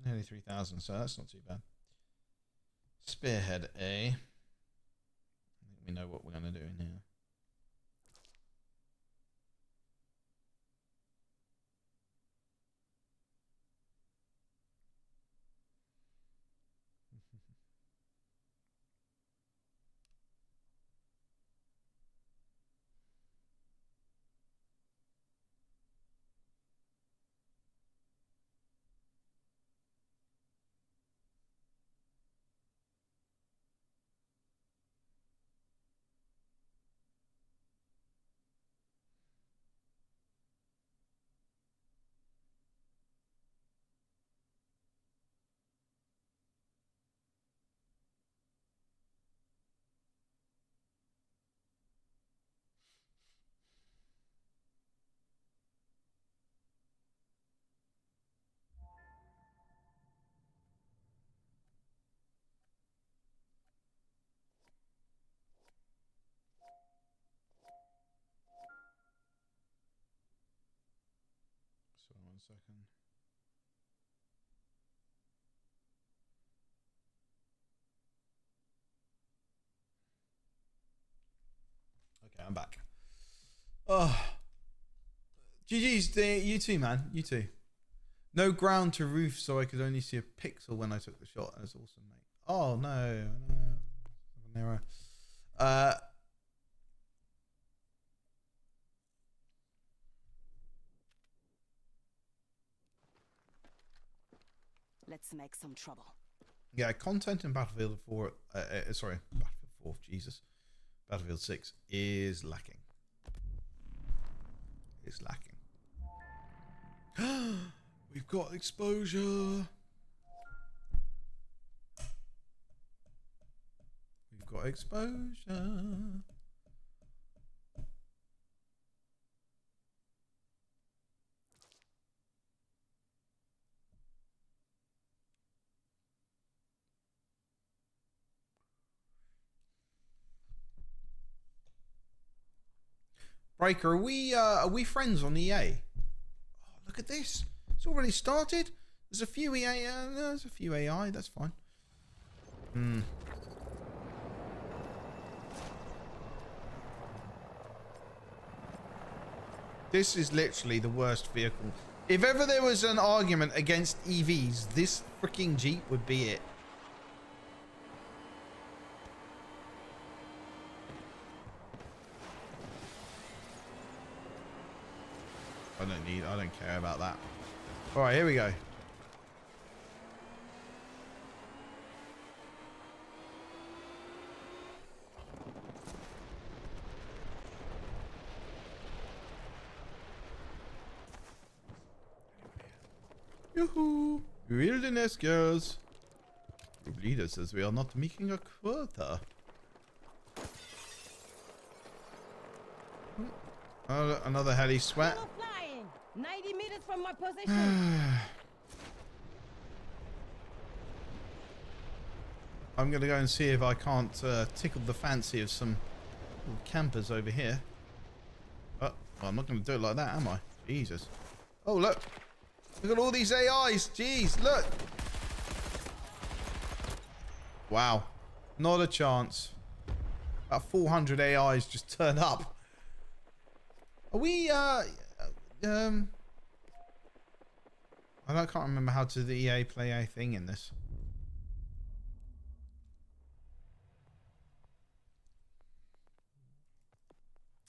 Nearly 3,000, so that's not too bad. Spearhead A. I think we know what we're going to do in here. So 1 second. Okay, I'm back. Oh, GG's, you too, man. You too. No ground to roof, so I could only see a pixel when I took the shot. That's awesome, mate. Oh no, no. Error. Let's make some trouble. Yeah, content in Battlefield 4. Sorry, Battlefield 4. Jesus, Battlefield 6 is lacking. It's lacking. We've got exposure. We've got exposure. Breaker, are we friends on EA? Oh, look at this. It's already started. There's a few EA. There's a few AI. That's fine. This is literally the worst vehicle. If ever there was an argument against EVs, this freaking Jeep would be it. I don't care about that. All right, here we go. Yoo-hoo! Wilderness girls. Group leader says we are not making a quota. Another heli sweat. Tunnel flying. 90 meters from my position. I'm going to go and see if I can't tickle the fancy of some little campers over here. Oh, well, I'm not going to do it like that, am I? Jesus. Oh, look. Look at all these AIs. Jeez, look. Wow. Not a chance. About 400 AIs just turn up. Are we, I can't remember how to the EA play a thing in this.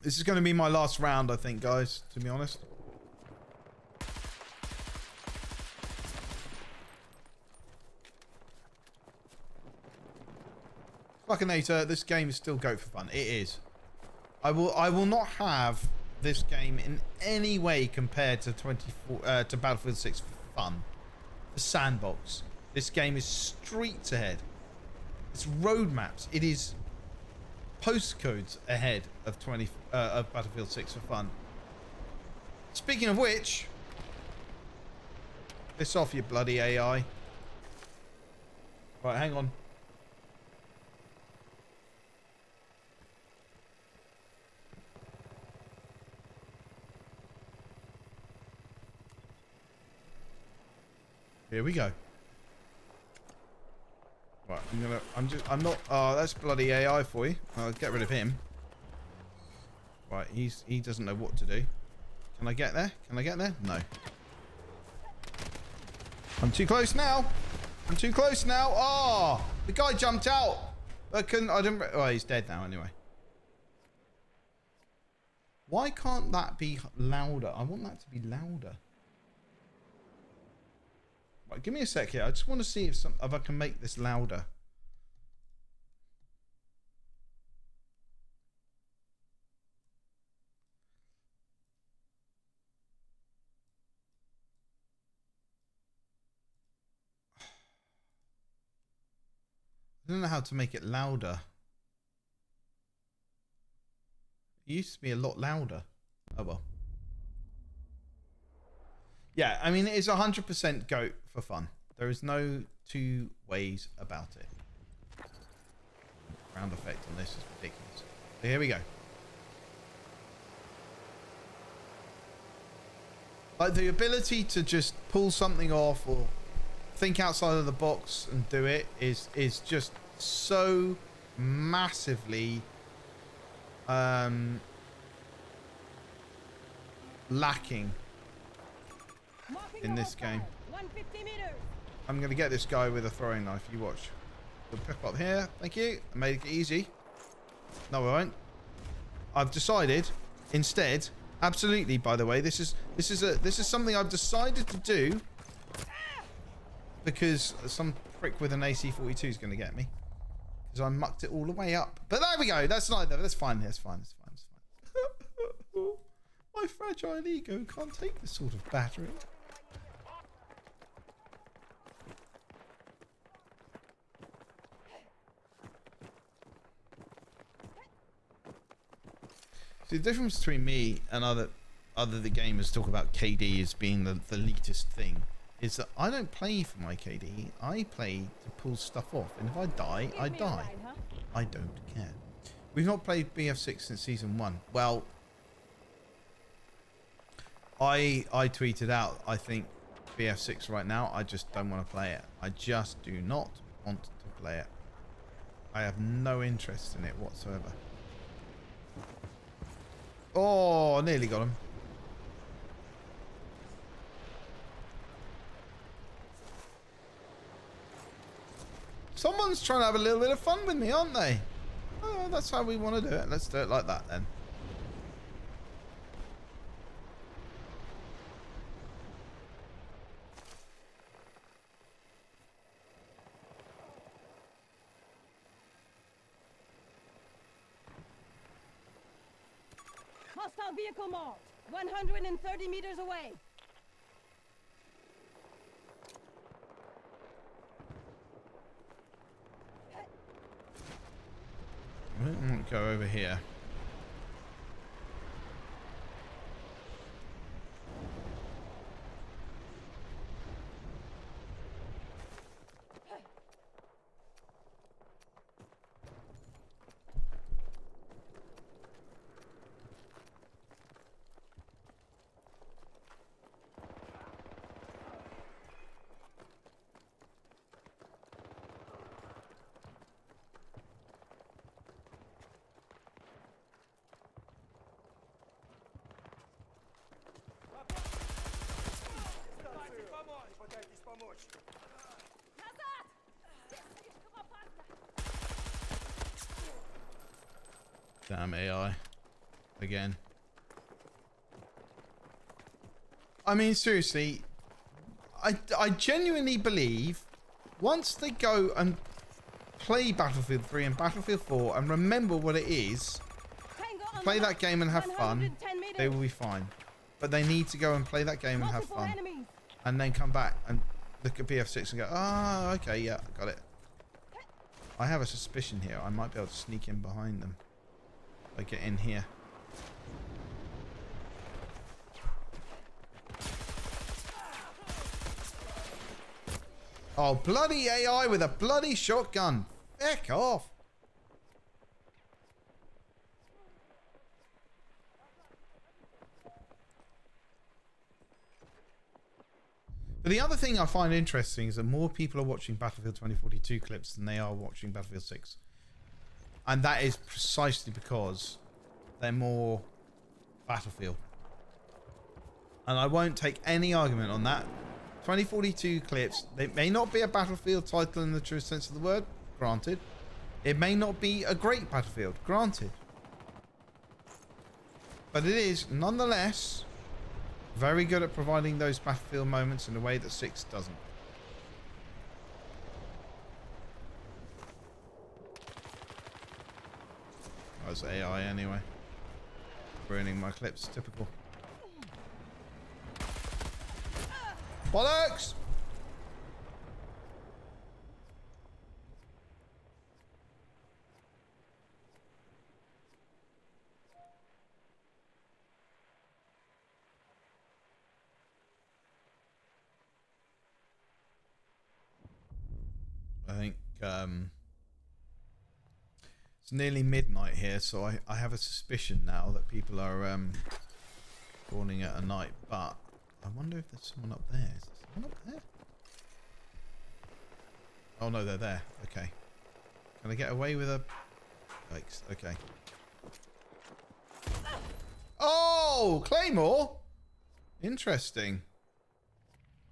This is going to be my last round, I think, guys, to be honest. Fucking hater, this game is still GOAT for fun. It is. I will not have this game in any way compared to to Battlefield 6 for fun. The sandbox. This game is streets ahead. It's roadmaps. It is postcodes ahead of of Battlefield 6 for fun. Speaking of which, piss off, you bloody AI. Right, hang on. Here we go. Right, I'm not, oh, that's bloody AI for you. I'll get rid of him. Right, he doesn't know what to do. Can I get there? Can I get there? No. I'm too close now. I'm too close now. Oh, the guy jumped out. I didn't, oh, he's dead now anyway. Why can't that be louder? I want that to be louder. Right, give me a sec here. I just want to see if I can make this louder. I don't know how to make it louder. It used to be a lot louder. Oh well. Yeah, I mean, it is 100% GOAT for fun. There is no two ways about it. Ground effect on this is ridiculous. So here we go. Like, the ability to just pull something off or think outside of the box and do it is just so massively lacking in this game. 150 meters. I'm going to get this guy with a throwing knife. You watch. We'll pick up here. Thank you. I made it easy. No, I won't. I've decided instead. Absolutely. By the way, this is something I've decided to do because some prick with an AC-42 is going to get me because I mucked it all the way up. But there we go. That's not. That's fine. That's fine. That's fine. That's fine. My fragile ego can't take this sort of battering. See, the difference between me and other the gamers talk about KD as being the elitist thing is that I don't play for my KD. I play to pull stuff off, and if I die, I die. I don't care. We've not played BF6 since season 1. Well, I tweeted out, I think BF6 right now, I just don't want to play it. I just do not want to play it. I have no interest in it whatsoever. Oh, nearly got him. Someone's trying to have a little bit of fun with me, aren't they? Oh, that's how we want to do it. Let's do it like that then. Hostile vehicle marked. 130 meters away. I won't go over here. Damn AI. Again. I mean, seriously, I genuinely believe once they go and play Battlefield 3 and Battlefield 4 and remember what it is, play that game and have fun, they will be fine. But they need to go and play that game and have fun. And then come back and look at BF6 and go, ah, okay, yeah, got it. I have a suspicion here. I might be able to sneak in behind them. I get in here. Oh, bloody AI with a bloody shotgun. Heck off. But the other thing I find interesting is that more people are watching Battlefield 2042 clips than they are watching Battlefield 6. And that is precisely because they're more Battlefield. And I won't take any argument on that. 2042 clips, they may not be a Battlefield title in the true sense of the word, granted. It may not be a great Battlefield, granted. But it is, nonetheless, very good at providing those Battlefield moments in a way that 6 doesn't. That was AI anyway. Ruining my clips, typical. Bollocks! I think it's nearly midnight here, so I have a suspicion now that people are spawning at a night, but I wonder if there's someone up there. Is there someone up there? Oh no, they're there. Okay. Can I get away with a... Yikes. Okay. Oh! Claymore! Interesting.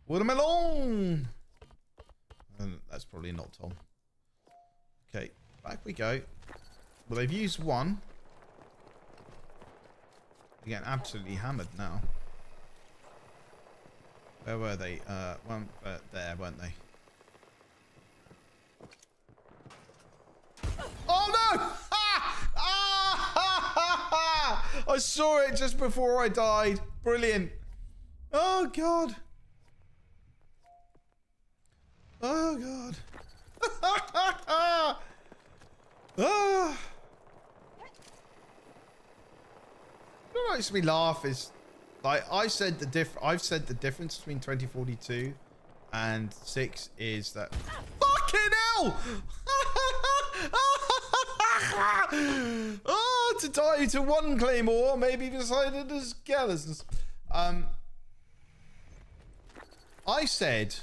Watermelon! And that's probably not Tom. Okay, back we go. Well, they've used one. They're getting absolutely hammered now. Where were they? One there, weren't they? Oh no! Ah! Ah! I saw it just before I died. Brilliant. Oh god. Oh god. Ah. What makes me laugh is, like, I've said the difference between 2042 and 6 is that fucking hell. Oh, to die to one claymore, maybe decided as carelessness. I said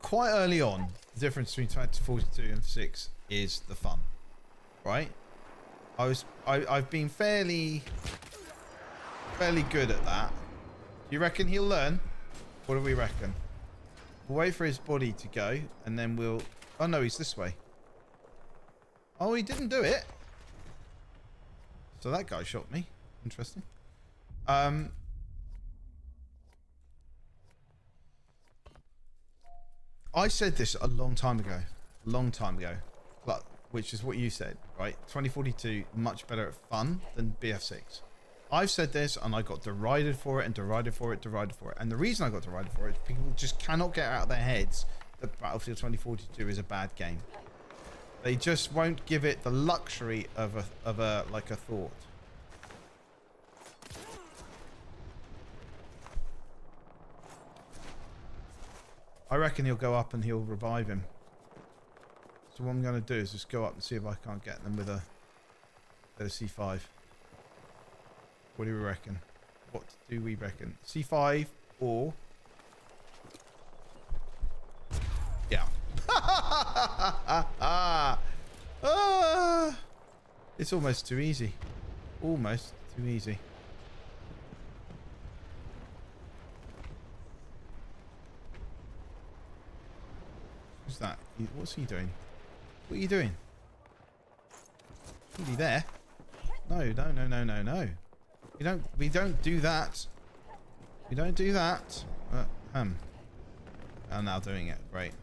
quite early on, the difference between 2042 and 6 is the fun, right? I've been fairly good at that. You reckon he'll learn? What do we reckon? We'll wait for his body to go, and then we'll... Oh no, he's this way. Oh, he didn't do it. So that guy shot me. Interesting. I said this a long time ago. Like, which is what you said, right? 2042 much better at fun than BF6. I've said this and I got derided for it and derided for it. And the reason I got derided for it is people just cannot get out of their heads that Battlefield 2042 is a bad game. They just won't give it the luxury of a like a thought. I reckon he'll go up and he'll revive him. So what I'm going to do is just go up and see if I can't get them with a C5. What do we reckon? What do we reckon? C5 or... Yeah. It's almost too easy. Almost too easy. Who's that? What's he doing? What are you doing? Is he there? No. We don't do that. We don't do that. I'm now doing it. Great.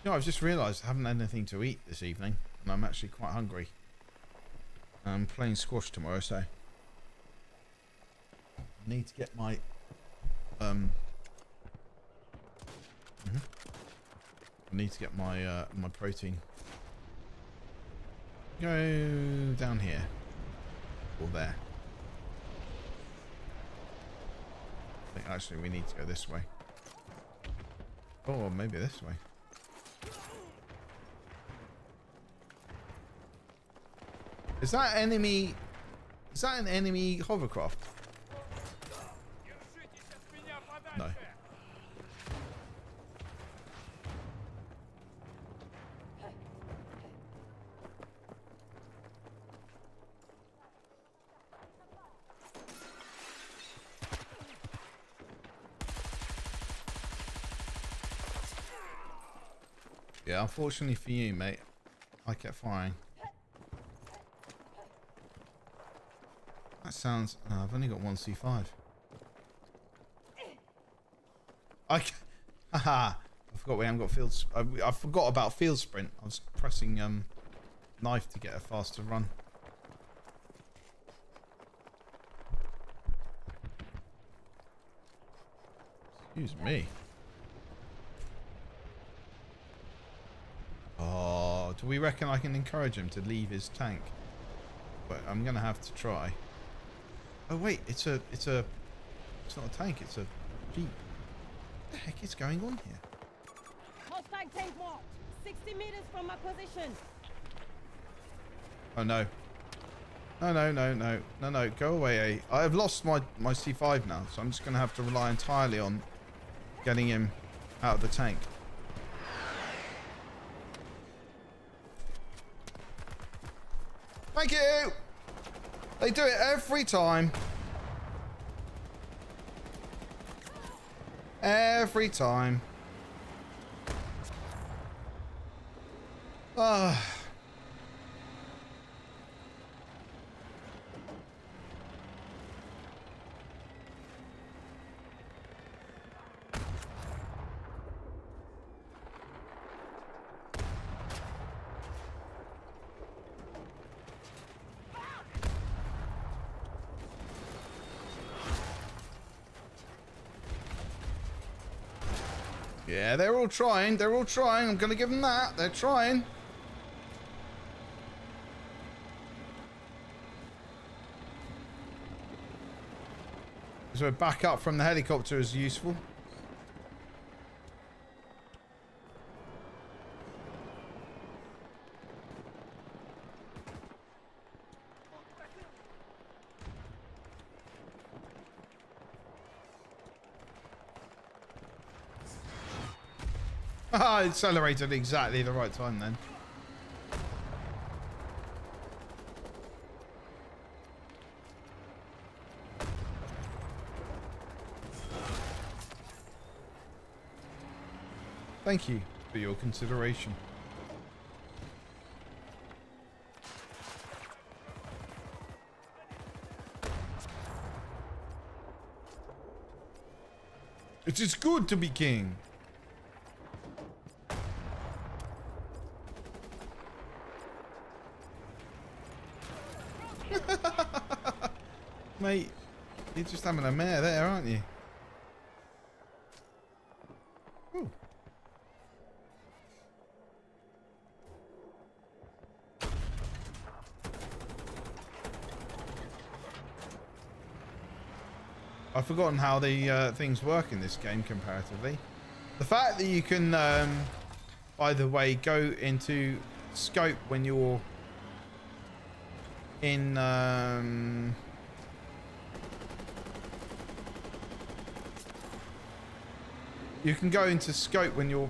You know, I've just realised I haven't had anything to eat this evening, and I'm actually quite hungry. I'm playing squash tomorrow, so I need to get my I need to get my my protein. Go down here or there. I think actually we need to go this way. Or maybe this way. Is that enemy? Is that an enemy hovercraft? No. Yeah, unfortunately for you, mate, I kept firing. That sounds... Oh, I've only got one C5. Haha! I forgot we haven't got field... I forgot about field sprint. I was pressing knife to get a faster run. Excuse me. Oh, do we reckon I can encourage him to leave his tank? But I'm gonna have to try. Oh wait, it's not a tank, it's a jeep. What the heck is going on here? Hostile tank marked. 60 meters from my position. Oh no. No, go away. I have lost my C5 now, so I'm just gonna have to rely entirely on getting him out of the tank. Thank you! They do it every time. Every time. Ah. Yeah, they're all trying. They're all trying. I'm going to give them that. They're trying. So a backup from the helicopter is useful. I accelerated exactly the right time then. Thank you for your consideration. It is good to be king. Mate, you're just having a mare there, aren't you? Ooh. I've forgotten how the things work in this game comparatively. The fact that you can, by the way, go into scope when you're in... you can go into scope when you're...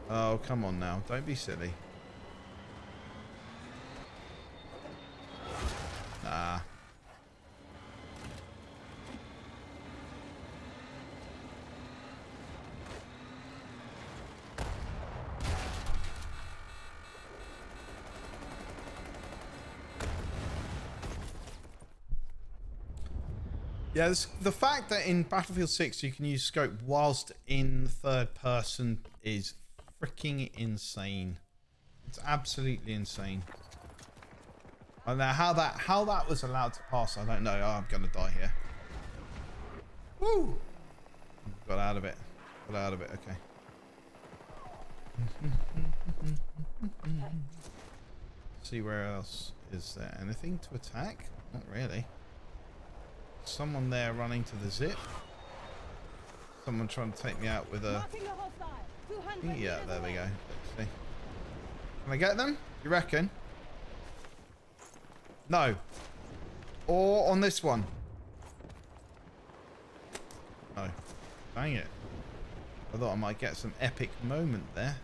Oh, come on now. Don't be silly. Nah. Yeah, the fact that in Battlefield 6 you can use scope whilst in third person is freaking insane. It's absolutely insane. I don't know how that was allowed to pass. I don't know. Oh, I'm gonna die here. Woo! Got out of it. Got out of it. Okay. See where else is there anything to attack? Not really. Someone there running to the zip. Someone trying to take me out with a... Yeah, there we go. Let's see. Can I get them? You reckon? No. Or on this one. No. Dang it. I thought I might get some epic moment there.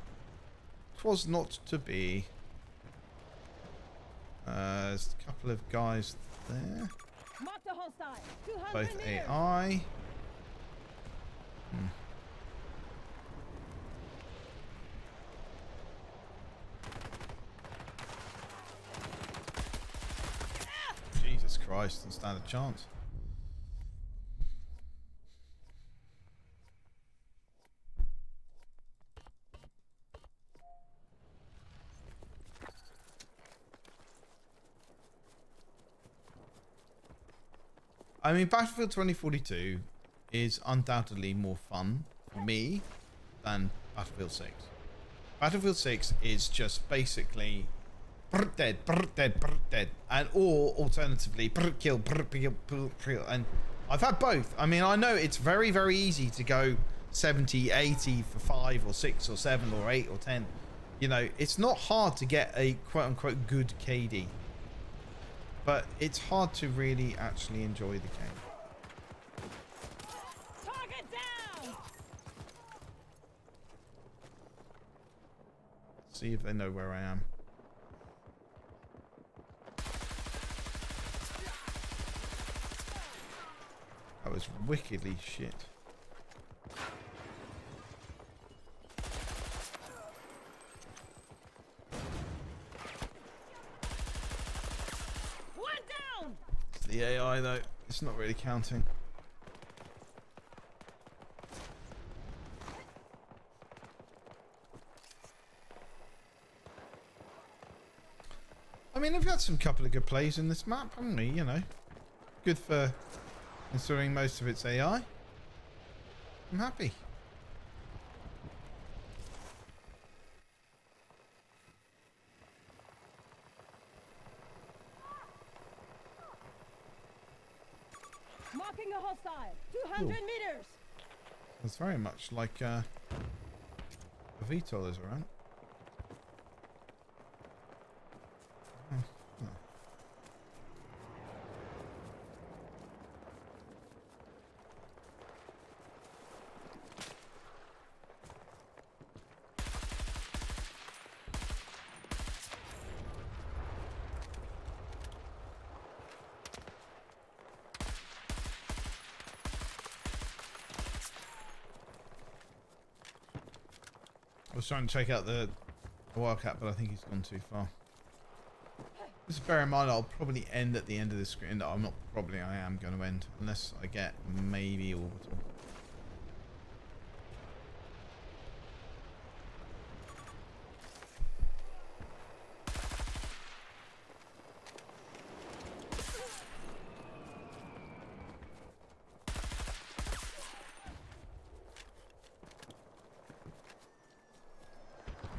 'Twas not to be. There's a couple of guys there. Both AI. Jesus Christ, don't stand a chance. I mean, Battlefield 2042 is undoubtedly more fun for me than Battlefield 6. Battlefield 6 is just basically dead, dead, and or alternatively kill, and I've had both. I mean, I know it's very, very easy to go 70, 80 for 5 or 6 or 7 or 8 or 10. You know, it's not hard to get a quote-unquote good KD. But it's hard to really actually enjoy the game. Target down! See if they know where I am. That was wickedly shit. The AI though, it's not really counting. I mean, we've had some couple of good plays in this map, haven't we? You know, good for considering most of it's AI. I'm happy. Marking a hostile. 200 meters. It's very much like a VTOL is around. Oh, oh. I was trying to check out the Wildcat, but I think he's gone too far. Just bear in mind, I'll probably end at the end of the screen. No, I am going to end. Unless I get maybe orbital.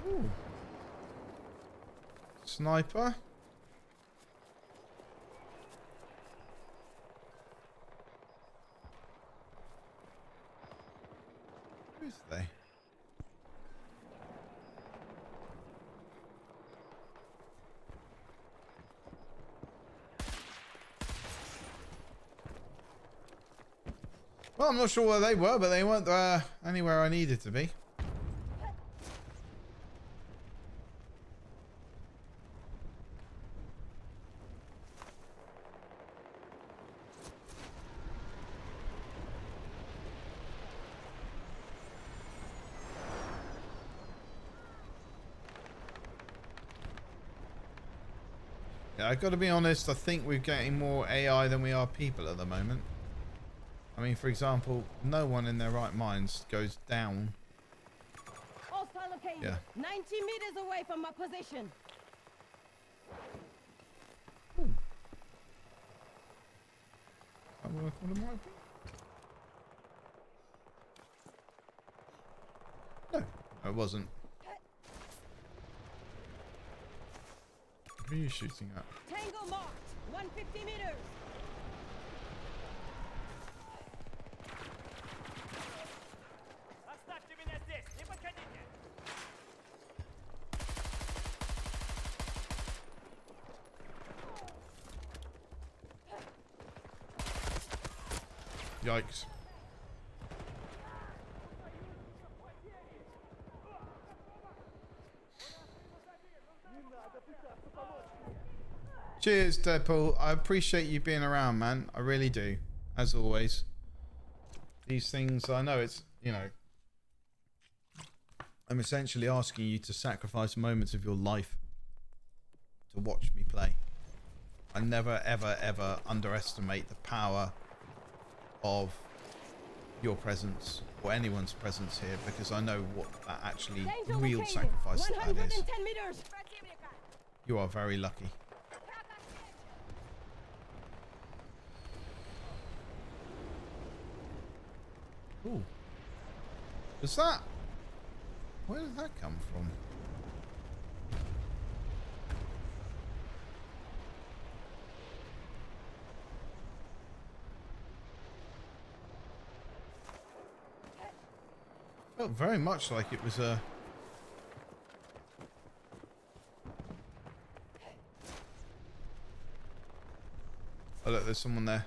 Ooh. Sniper. Who is they? Well, I'm not sure where they were, but they weren't anywhere I needed to be. Yeah, I got to be honest, I think we're getting more AI than we are people at the moment. I mean, for example, no one in their right minds goes down. Hostile located. Yeah. 90 meters away from my position. Ooh. I will call him right. No, it wasn't. Who are you shooting at? Tango marked. 150 meters. Yikes. Cheers, Deadpool. I appreciate you being around, man. I really do. As always. These things, I know it's, you know, I'm essentially asking you to sacrifice moments of your life to watch me play. I never, ever, ever underestimate the power of your presence or anyone's presence here, because I know what that actually real sacrifice that is. 110 meters. You are very lucky. Ooh. Is that? Where did that come from? Felt very much like it was a... Oh look, there's someone there.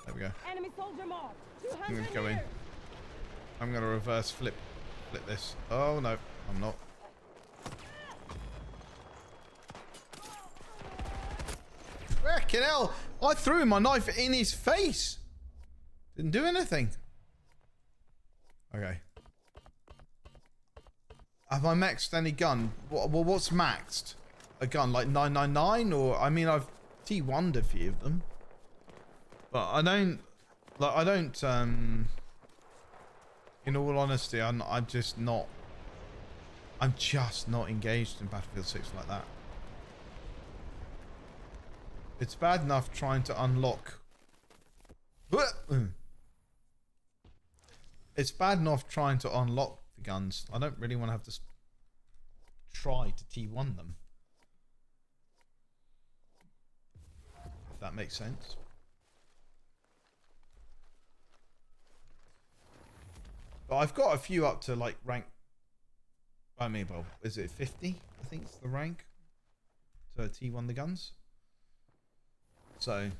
There we go. Enemy soldier marked. I'm 200 going to go in. meters. I'm going to reverse flip this. Oh no, I'm not. Frickin' hell! I threw my knife in his face. Didn't do anything. Okay. Have I maxed any gun? Well, what's maxed? A gun like 999, or I mean, I've T1'd a few of them, but I don't. Like, I don't. In all honesty, I'm just not. I'm just not engaged in Battlefield 6 like that. It's bad enough trying to unlock. It's bad enough trying to unlock the guns. I don't really want to have to try to T1 them. If that makes sense. But I've got a few up to like rank. I mean, well, is it 50? I think it's the rank. So T1 the guns. So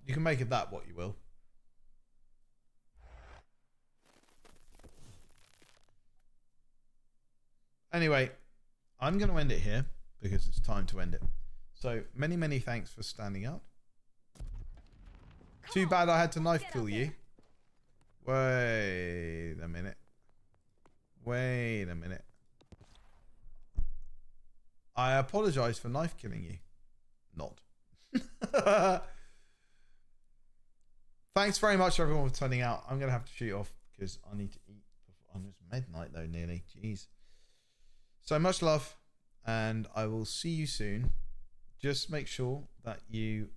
you can make it that what you will. Anyway, I'm going to end it here because it's time to end it. So many, many thanks for standing up. Too bad I had to knife kill you. Wait a minute. Wait a minute. I apologize for knife killing you. Not. Thanks very much, everyone, for turning out. I'm going to have to shoot off because I need to eat. It's midnight, though, nearly. Jeez. So much love, and I will see you soon. Just make sure that you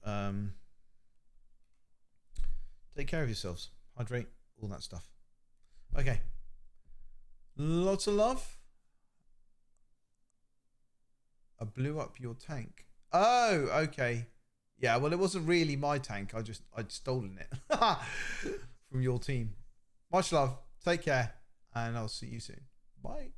take care of yourselves. Hydrate, all that stuff. Okay. Lots of love. I blew up your tank. Oh, okay. Yeah, well, it wasn't really my tank. I'd stolen it from your team. Much love. Take care. And I'll see you soon. Bye.